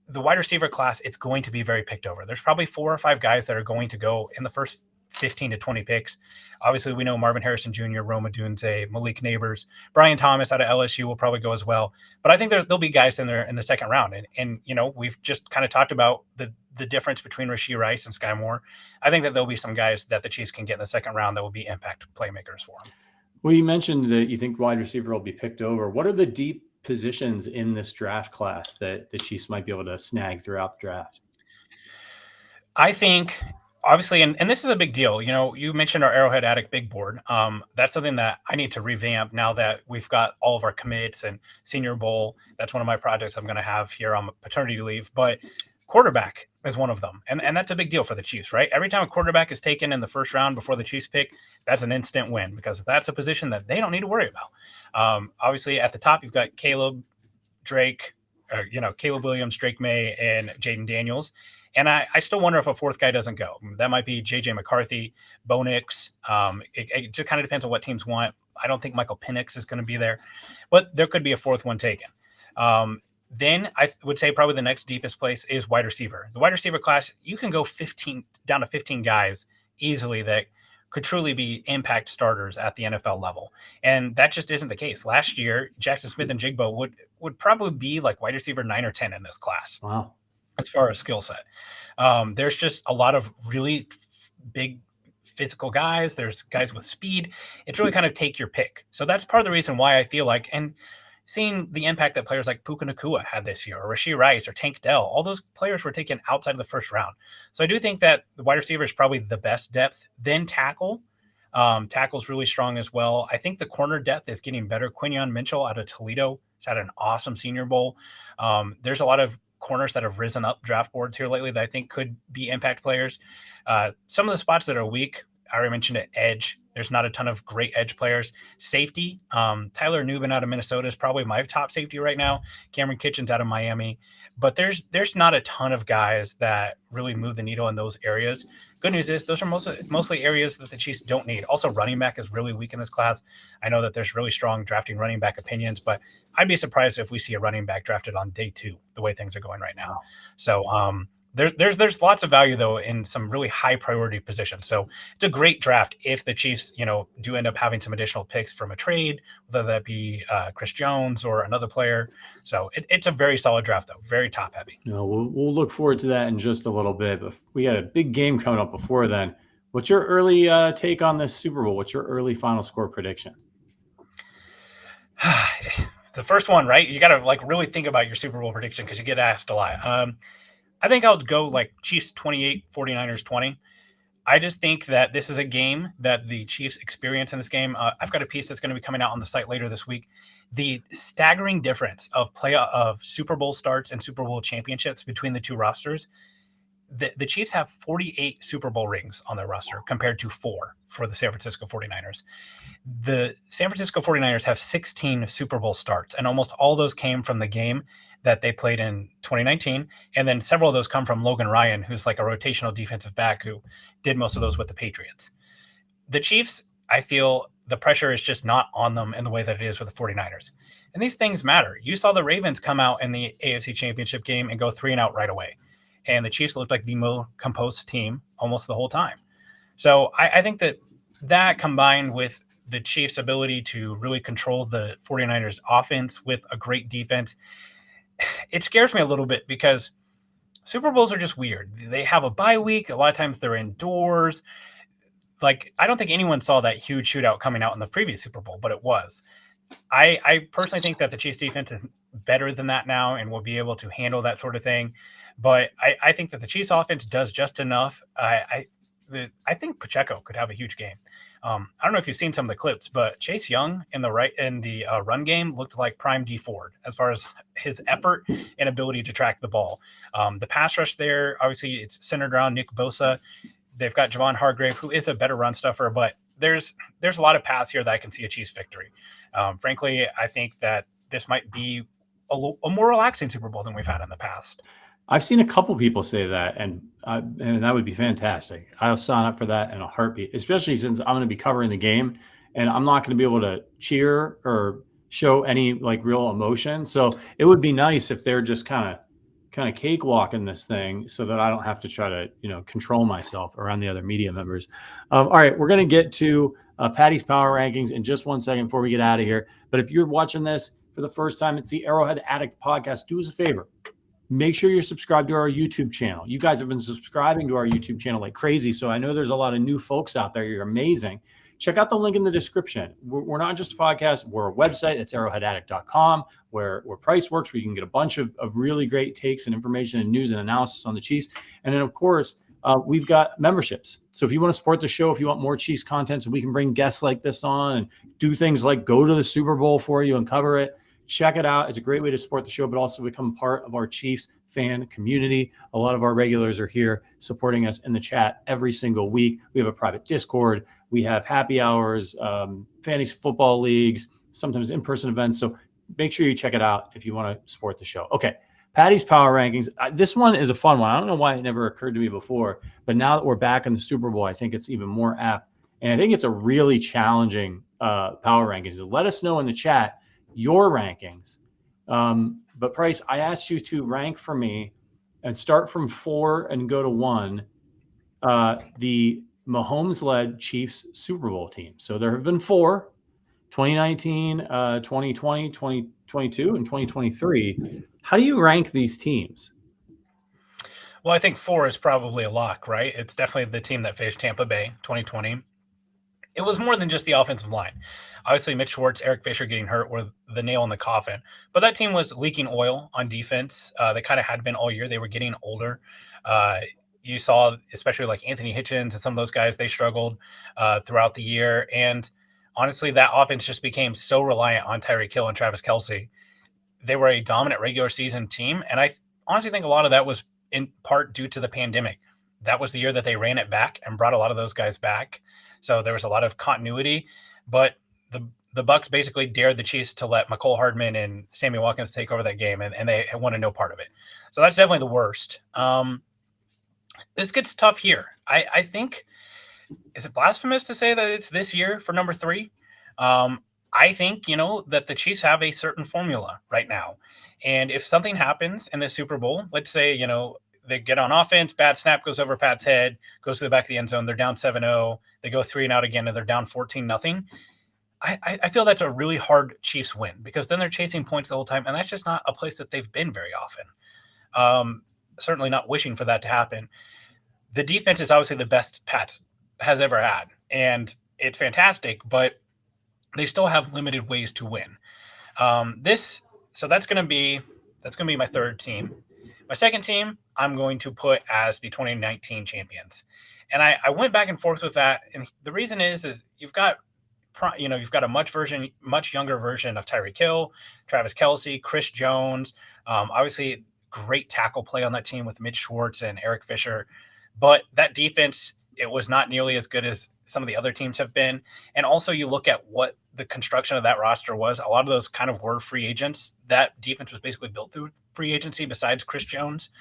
the wide receiver class, it's going to be very picked over. There's probably 4 or 5 guys that are going to go in the first 15 to 20 picks. Obviously, we know Marvin Harrison Jr., Rome Odunze, Malik Neighbors, Brian Thomas out of LSU will probably go as well. But I think there'll be guys in there in the second round. And we've just kind of talked about the difference between Rashee Rice and Sky Moore. I think that there'll be some guys that the Chiefs can get in the second round that will be impact playmakers for them. Well, you mentioned that you think wide receiver will be picked over. What are the deep positions in this draft class that the Chiefs might be able to snag throughout the draft? I think, obviously, and this is a big deal. You mentioned our Arrowhead Addict big board. That's something that I need to revamp now that we've got all of our commits and Senior Bowl. That's one of my projects I'm going to have here on paternity leave. But quarterback is one of them. And that's a big deal for the Chiefs, right? Every time a quarterback is taken in the first round before the Chiefs pick, that's an instant win because that's a position that they don't need to worry about. Obviously, at the top, you've got Caleb Williams, Drake May, and Jaden Daniels. And I still wonder if a fourth guy doesn't go. That might be J.J. McCarthy, Bo Nix. It just kind of depends on what teams want. I don't think Michael Penix is going to be there, but there could be a fourth one taken. Then I would say probably the next deepest place is wide receiver. The wide receiver class, you can go 15 down to 15 guys easily that could truly be impact starters at the NFL level. And that just isn't the case. Last year, Jackson Smith and Jigbo would probably be like wide receiver 9 or 10 in this class. Wow. As far as skill set. There's just a lot of really big physical guys. There's guys with speed. It's really kind of take your pick. So that's part of the reason why I feel like, and seeing the impact that players like Puka Nacua had this year, or Rashee Rice, or Tank Dell, all those players were taken outside of the first round. So I do think that the wide receiver is probably the best depth. Then tackle. Tackle's really strong as well. I think the corner depth is getting better. Quinion Mitchell out of Toledo has had an awesome Senior Bowl. There's a lot of corners that have risen up draft boards here lately that I think could be impact players. Some of the spots that are weak, I already mentioned it, edge. There's not a ton of great edge players. Safety, Tyler Nubin out of Minnesota is probably my top safety right now. Cameron Kitchens out of Miami. But there's not a ton of guys that really move the needle in those areas. Good news is those are mostly areas that the Chiefs don't need. Also, running back is really weak in this class. I know that there's really strong drafting running back opinions, but I'd be surprised if we see a running back drafted on day 2, the way things are going right now. So there's lots of value, though, in some really high priority positions. So it's a great draft if the Chiefs, do end up having some additional picks from a trade, whether that be Chris Jones or another player. So it's a very solid draft, though, very top heavy. We'll look forward to that in just a little bit. But we got a big game coming up before then. What's your early take on this Super Bowl? What's your early final score prediction? The first one, right? You got to really think about your Super Bowl prediction because you get asked a lot. I think I'll go Chiefs 28, 49ers 20. I just think that this is a game that the Chiefs experience in this game. I've got a piece that's going to be coming out on the site later this week. The staggering difference of Super Bowl starts and Super Bowl championships between the two rosters. The Chiefs have 48 Super Bowl rings on their roster compared to 4 for the San Francisco 49ers. The San Francisco 49ers have 16 Super Bowl starts, and almost all those came from the game that they played in 2019. And then several of those come from Logan Ryan, who's like a rotational defensive back who did most of those with the Patriots. The Chiefs I feel the pressure is just not on them in the way that it is with the 49ers. And these things matter. You saw the Ravens come out in the AFC Championship game and go 3-and-out right away. And the Chiefs looked like the more composed team almost the whole time. So I think that combined with the Chiefs' ability to really control the 49ers offense with a great defense, it scares me a little bit because Super Bowls are just weird. They have a bye week. A lot of times they're indoors. Like, I don't think anyone saw that huge shootout coming out in the previous Super Bowl, but it was. I personally think that the Chiefs defense is better than that now and will be able to handle that sort of thing. But I think that the Chiefs offense does just enough. I think Pacheco could have a huge game. I don't know if you've seen some of the clips, but Chase Young in the run game looked like prime D Ford as far as his effort and ability to track the ball. The pass rush there, obviously, it's centered around Nick Bosa. They've got Javon Hargrave, who is a better run stuffer, but there's a lot of paths here that I can see a Chiefs victory. Frankly, I think that this might be a more relaxing Super Bowl than we've had in the past. I've seen a couple people say that, and that would be fantastic. I'll sign up for that in a heartbeat, especially since I'm going to be covering the game, and I'm not going to be able to cheer or show any like real emotion. So it would be nice if they're just kind of cakewalking this thing, so that I don't have to try to control myself around the other media members. All right, we're going to get to Patty's power rankings in just 1 second before we get out of here. But if you're watching this for the first time, it's the Arrowhead Addict podcast. Do us a favor. Make sure you're subscribed to our YouTube channel. You guys have been subscribing to our YouTube channel like crazy, so I know there's a lot of new folks out there. You're amazing. Check out the link in the description. We're not just a podcast. We're a website. It's arrowheadaddict.com, where Price works. We can get a bunch of really great takes and information and news and analysis on the Chiefs. And then, of course, we've got memberships. So if you want to support the show, if you want more Chiefs content so we can bring guests like this on and do things like go to the Super Bowl for you and cover it, check it out. It's a great way to support the show, but also become part of our Chiefs fan community. A lot of our regulars are here supporting us in the chat every single week. We have a private Discord. We have happy hours, fantasy football leagues, sometimes in-person events. So make sure you check it out if you want to support the show. Okay, Patty's power rankings. This one is a fun one. I don't know why it never occurred to me before, but now that we're back in the Super Bowl, I think it's even more apt. And I think it's a really challenging power rankings. So let us know in the chat your rankings. But Price, I asked you to rank for me and start from 4 and go to 1, the Mahomes-led Chiefs Super Bowl team. So there have been 4, 2019, 2020, 2022, and 2023. How do you rank these teams? Well, I think 4 is probably a lock, right? It's definitely the team that faced Tampa Bay 2020. It was more than just the offensive line. Obviously, Mitch Schwartz, Eric Fisher getting hurt were the nail in the coffin. But that team was leaking oil on defense. They kind of had been all year. They were getting older. You saw, especially like Anthony Hitchens and some of those guys, they struggled throughout the year. And honestly, that offense just became so reliant on Tyreek Hill and Travis Kelce. They were a dominant regular season team. And I honestly think a lot of that was in part due to the pandemic. That was the year that they ran it back and brought a lot of those guys back. So there was a lot of continuity, but the Bucs basically dared the Chiefs to let McCole Hardman and Sammy Watkins take over that game, and they wanted no part of it. So that's definitely the worst. This gets tough here. I think, is it blasphemous to say that it's this year for number 3? I think, that the Chiefs have a certain formula right now. And if something happens in the Super Bowl, let's say, they get on offense, bad snap goes over Pat's head, goes to the back of the end zone, they're down 7-0, they go 3-and-out again, and they're down 14-0. I feel that's a really hard Chiefs win, because then they're chasing points the whole time, and that's just not a place that they've been very often. Certainly not wishing for that to happen. The defense is obviously the best Pats has ever had, and it's fantastic, but they still have limited ways to win. So that's going to be my third team. My second team, I'm going to put as the 2019 champions. And I went back and forth with that. And the reason is you've got a much younger version of Tyreek Hill, Travis Kelce, Chris Jones, obviously great tackle play on that team with Mitch Schwartz and Eric Fisher. But that defense, it was not nearly as good as some of the other teams have been. And also you look at what the construction of that roster was. A lot of those kind of were free agents. That defense was basically built through free agency besides Chris Jones.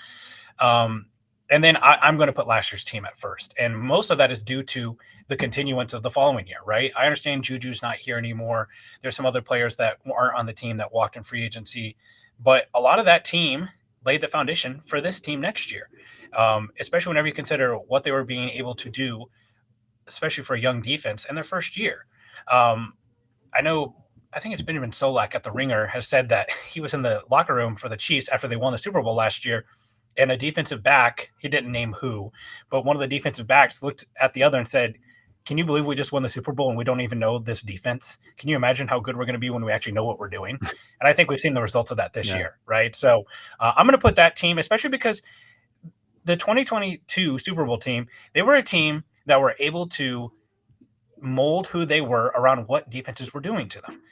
And then I'm going to put last year's team at first. And most of that is due to the continuance of the following year, right? I understand Juju's not here anymore. There's some other players that aren't on the team that walked in free agency. But a lot of that team laid the foundation for this team next year, especially whenever you consider what they were being able to do, especially for a young defense in their first year. I think it's Benjamin Solak at The Ringer has said that he was in the locker room for the Chiefs after they won the Super Bowl last year, and a defensive back, he didn't name who, but one of the defensive backs looked at the other and said, "Can you believe we just won the Super Bowl and we don't even know this defense? Can you imagine how good we're going to be when we actually know what we're doing?" And I think we've seen the results of that this year, right? So I'm going to put that team, especially because the 2022 Super Bowl team, they were a team that were able to mold who they were around what defenses were doing to them.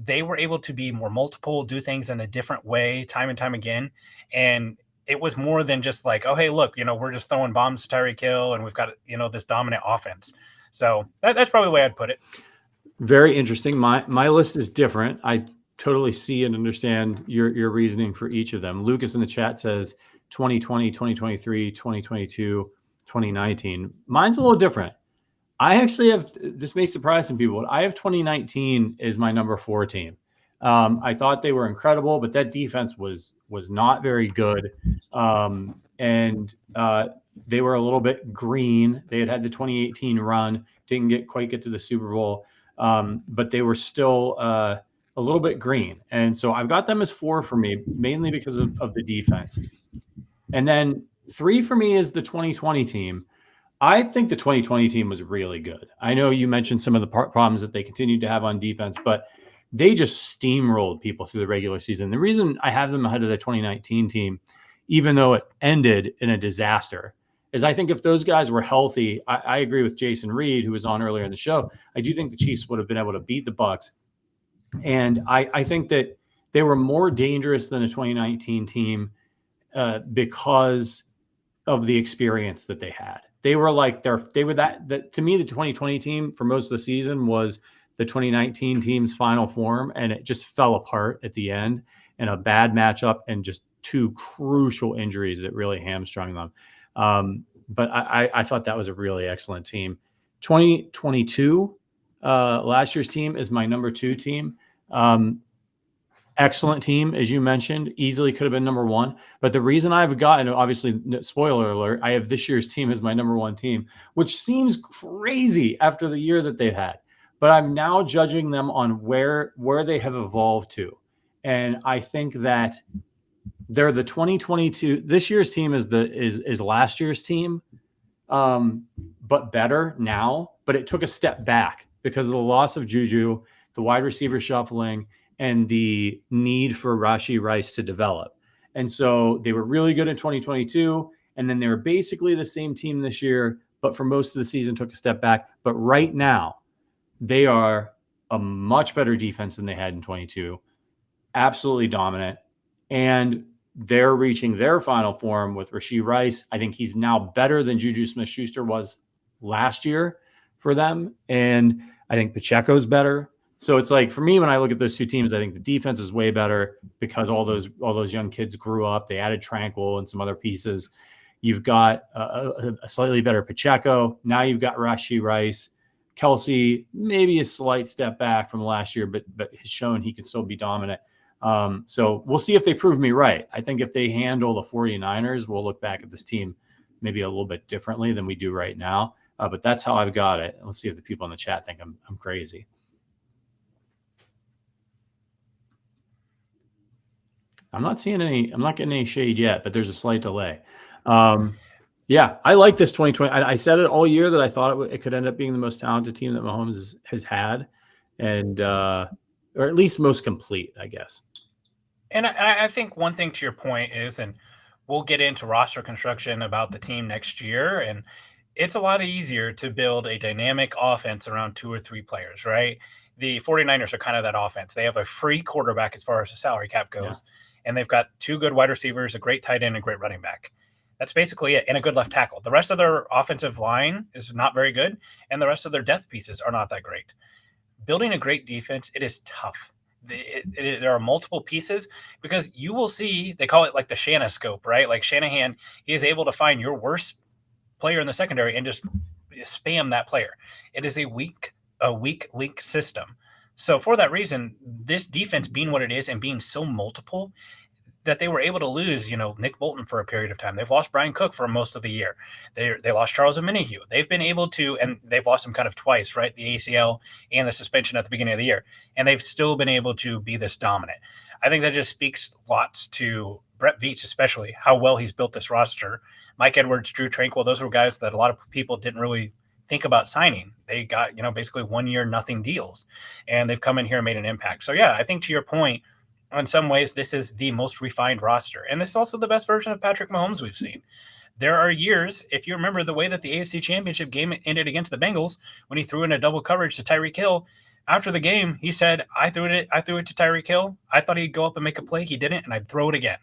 They were able to be more multiple, do things in a different way time and time again. And it was more than just like, oh, hey, look, we're just throwing bombs to Tyreek Hill and we've got, this dominant offense. So that's probably the way I'd put it. Very interesting. My list is different. I totally see and understand your reasoning for each of them. Lucas in the chat says 2020, 2023, 2022, 2019. Mine's a little different. I actually have, this may surprise some people, I have 2019 as my number 4 team. I thought they were incredible, but that defense was not very good. And they were a little bit green. They had the 2018 run, didn't quite get to the Super Bowl, but they were still a little bit green. And so I've got them as 4 for me, mainly because of the defense. And then 3 for me is the 2020 team. I think the 2020 team was really good. I know you mentioned some of the problems that they continued to have on defense, but they just steamrolled people through the regular season. The reason I have them ahead of the 2019 team, even though it ended in a disaster, is I think if those guys were healthy, I agree with Jason Reid, who was on earlier in the show. I do think the Chiefs would have been able to beat the Bucs. And I think that they were more dangerous than the 2019 team because of the experience that they had. They were like that to me, the 2020 team for most of the season was the 2019 team's final form, and it just fell apart at the end in a bad matchup and just 2 crucial injuries that really hamstrung them. But I thought that was a really excellent team. 2022, last year's team is my number 2 team. Excellent team, as you mentioned, easily could have been number 1. But the reason I've gotten, obviously, spoiler alert, I have this year's team as my number 1 team, which seems crazy after the year that they've had. But I'm now judging them on where they have evolved to. And I think that they're the 2022. This year's team is last year's team, but better now. But it took a step back because of the loss of Juju, the wide receiver shuffling, and the need for Rashee Rice to develop. And so they were really good in 2022, and then they were basically the same team this year, but for most of the season took a step back. But right now, they are a much better defense than they had in 22, absolutely dominant, and they're reaching their final form with Rashee Rice. I think he's now better than Juju Smith-Schuster was last year for them, and I think Pacheco's better. So it's like, for me, when I look at those 2 teams, I think the defense is way better because all those young kids grew up. They added Tranquil and some other pieces. You've got a slightly better Pacheco. Now you've got Rashee Rice. Kelsey, maybe a slight step back from last year, but has shown he can still be dominant. So we'll see if they prove me right. I think if they handle the 49ers, we'll look back at this team maybe a little bit differently than we do right now. But that's how I've got it. Let's see if the people in the chat think I'm crazy. I'm not getting any shade yet, but there's a slight delay. Yeah, I like this 2020. I said it all year that I thought it could end up being the most talented team that Mahomes has had, and or at least most complete, I guess. And I think one thing to your point is, and we'll get into roster construction about the team next year, and it's a lot easier to build a dynamic offense around 2 or 3 players, right? The 49ers are kind of that offense. They have a free quarterback as far as the salary cap goes. Yeah. And they've got 2 good wide receivers, a great tight end, and a great running back. That's basically it, and a good left tackle. The rest of their offensive line is not very good, and the rest of their depth pieces are not that great. Building a great defense, it is tough. there are multiple pieces, because you will see, they call it like the Shanna-scope, right? Like Shanahan, he is able to find your worst player in the secondary and just spam that player. It is a weak link system. So for that reason, this defense being what it is and being so multiple, that they were able to lose, Nick Bolton for a period of time. They've lost Brian Cook for most of the year. They lost Charles Omenihu. They've been able to, and they've lost him kind of twice, right? The ACL and the suspension at the beginning of the year. And they've still been able to be this dominant. I think that just speaks lots to Brett Veach, especially how well he's built this roster. Mike Edwards, Drew Tranquill, those were guys that a lot of people didn't really think about signing. They got, basically 1 year, nothing deals, and they've come in here and made an impact. So yeah, I think to your point, in some ways, this is the most refined roster. And this is also the best version of Patrick Mahomes we've seen. There are years, if you remember the way that the AFC Championship game ended against the Bengals, when he threw in a double coverage to Tyreek Hill, after the game, he said, I threw it to Tyreek Hill. I thought he'd go up and make a play. He didn't, and I'd throw it again.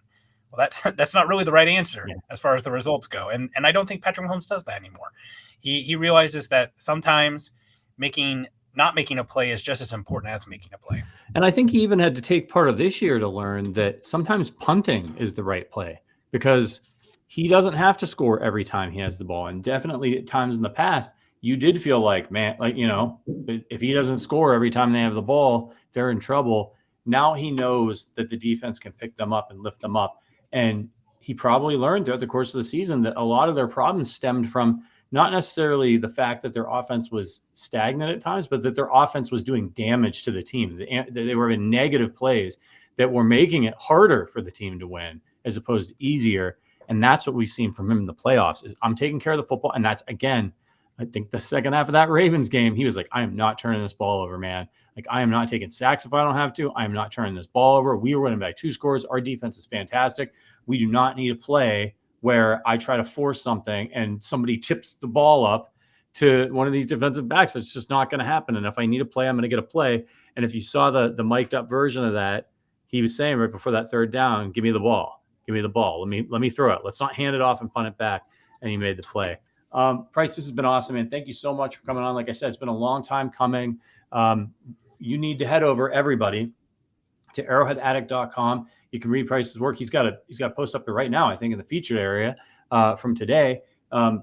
Well, that's not really the right answer as far as the results go. And I don't think Patrick Mahomes does that anymore. He realizes that sometimes not making a play is just as important as making a play. And I think he even had to take part of this year to learn that sometimes punting is the right play, because he doesn't have to score every time he has the ball. And definitely at times in the past, you did feel like, man, if he doesn't score every time they have the ball, they're in trouble. Now he knows that the defense can pick them up and lift them up. And he probably learned throughout the course of the season that a lot of their problems stemmed from not necessarily the fact that their offense was stagnant at times, but that their offense was doing damage to the team. They were in negative plays that were making it harder for the team to win as opposed to easier. And that's what we've seen from him in the playoffs is I'm taking care of the football. And that's, again, I think the second half of that Ravens game, he was like, I am not turning this ball over, man. Like, I am not taking sacks if I don't have to. I am not turning this ball over. We were winning by 2 scores. Our defense is fantastic. We do not need a play where I try to force something and somebody tips the ball up to one of these defensive backs. It's just not going to happen. And if I need a play, I'm going to get a play. And if you saw the mic'd up version of that, he was saying right before that third down, give me the ball. Give me the ball. Let me throw it. Let's not hand it off and punt it back. And he made the play. Price, this has been awesome, man. Thank you so much for coming on. Like I said, it's been a long time coming. You need to head over, everybody, to arrowheadaddict.com. You can read Price's work. He's got a post up there right now, I think, in the featured area from today.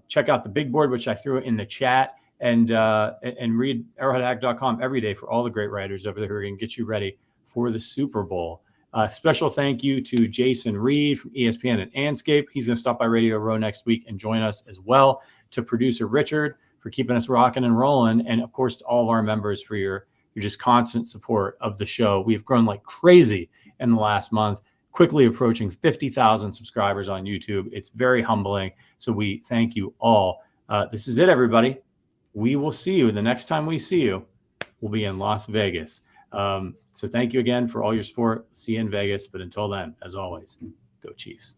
Check out the big board, which I threw in the chat, and read arrowheadaddict.com every day for all the great writers over there who are going to get you ready for the Super Bowl. Special thank you to Jason Reid from ESPN and Anscape. He's going to stop by Radio Row next week and join us as well. To producer Richard for keeping us rocking and rolling. And, of course, to all of our members for your just constant support of the show. We've grown like crazy in the last month, quickly approaching 50,000 subscribers on YouTube. It's very humbling. So we thank you all. This is it, everybody. We will see you. The next time we see you, we'll be in Las Vegas. So thank you again for all your support. See you in Vegas. But until then, as always, go Chiefs.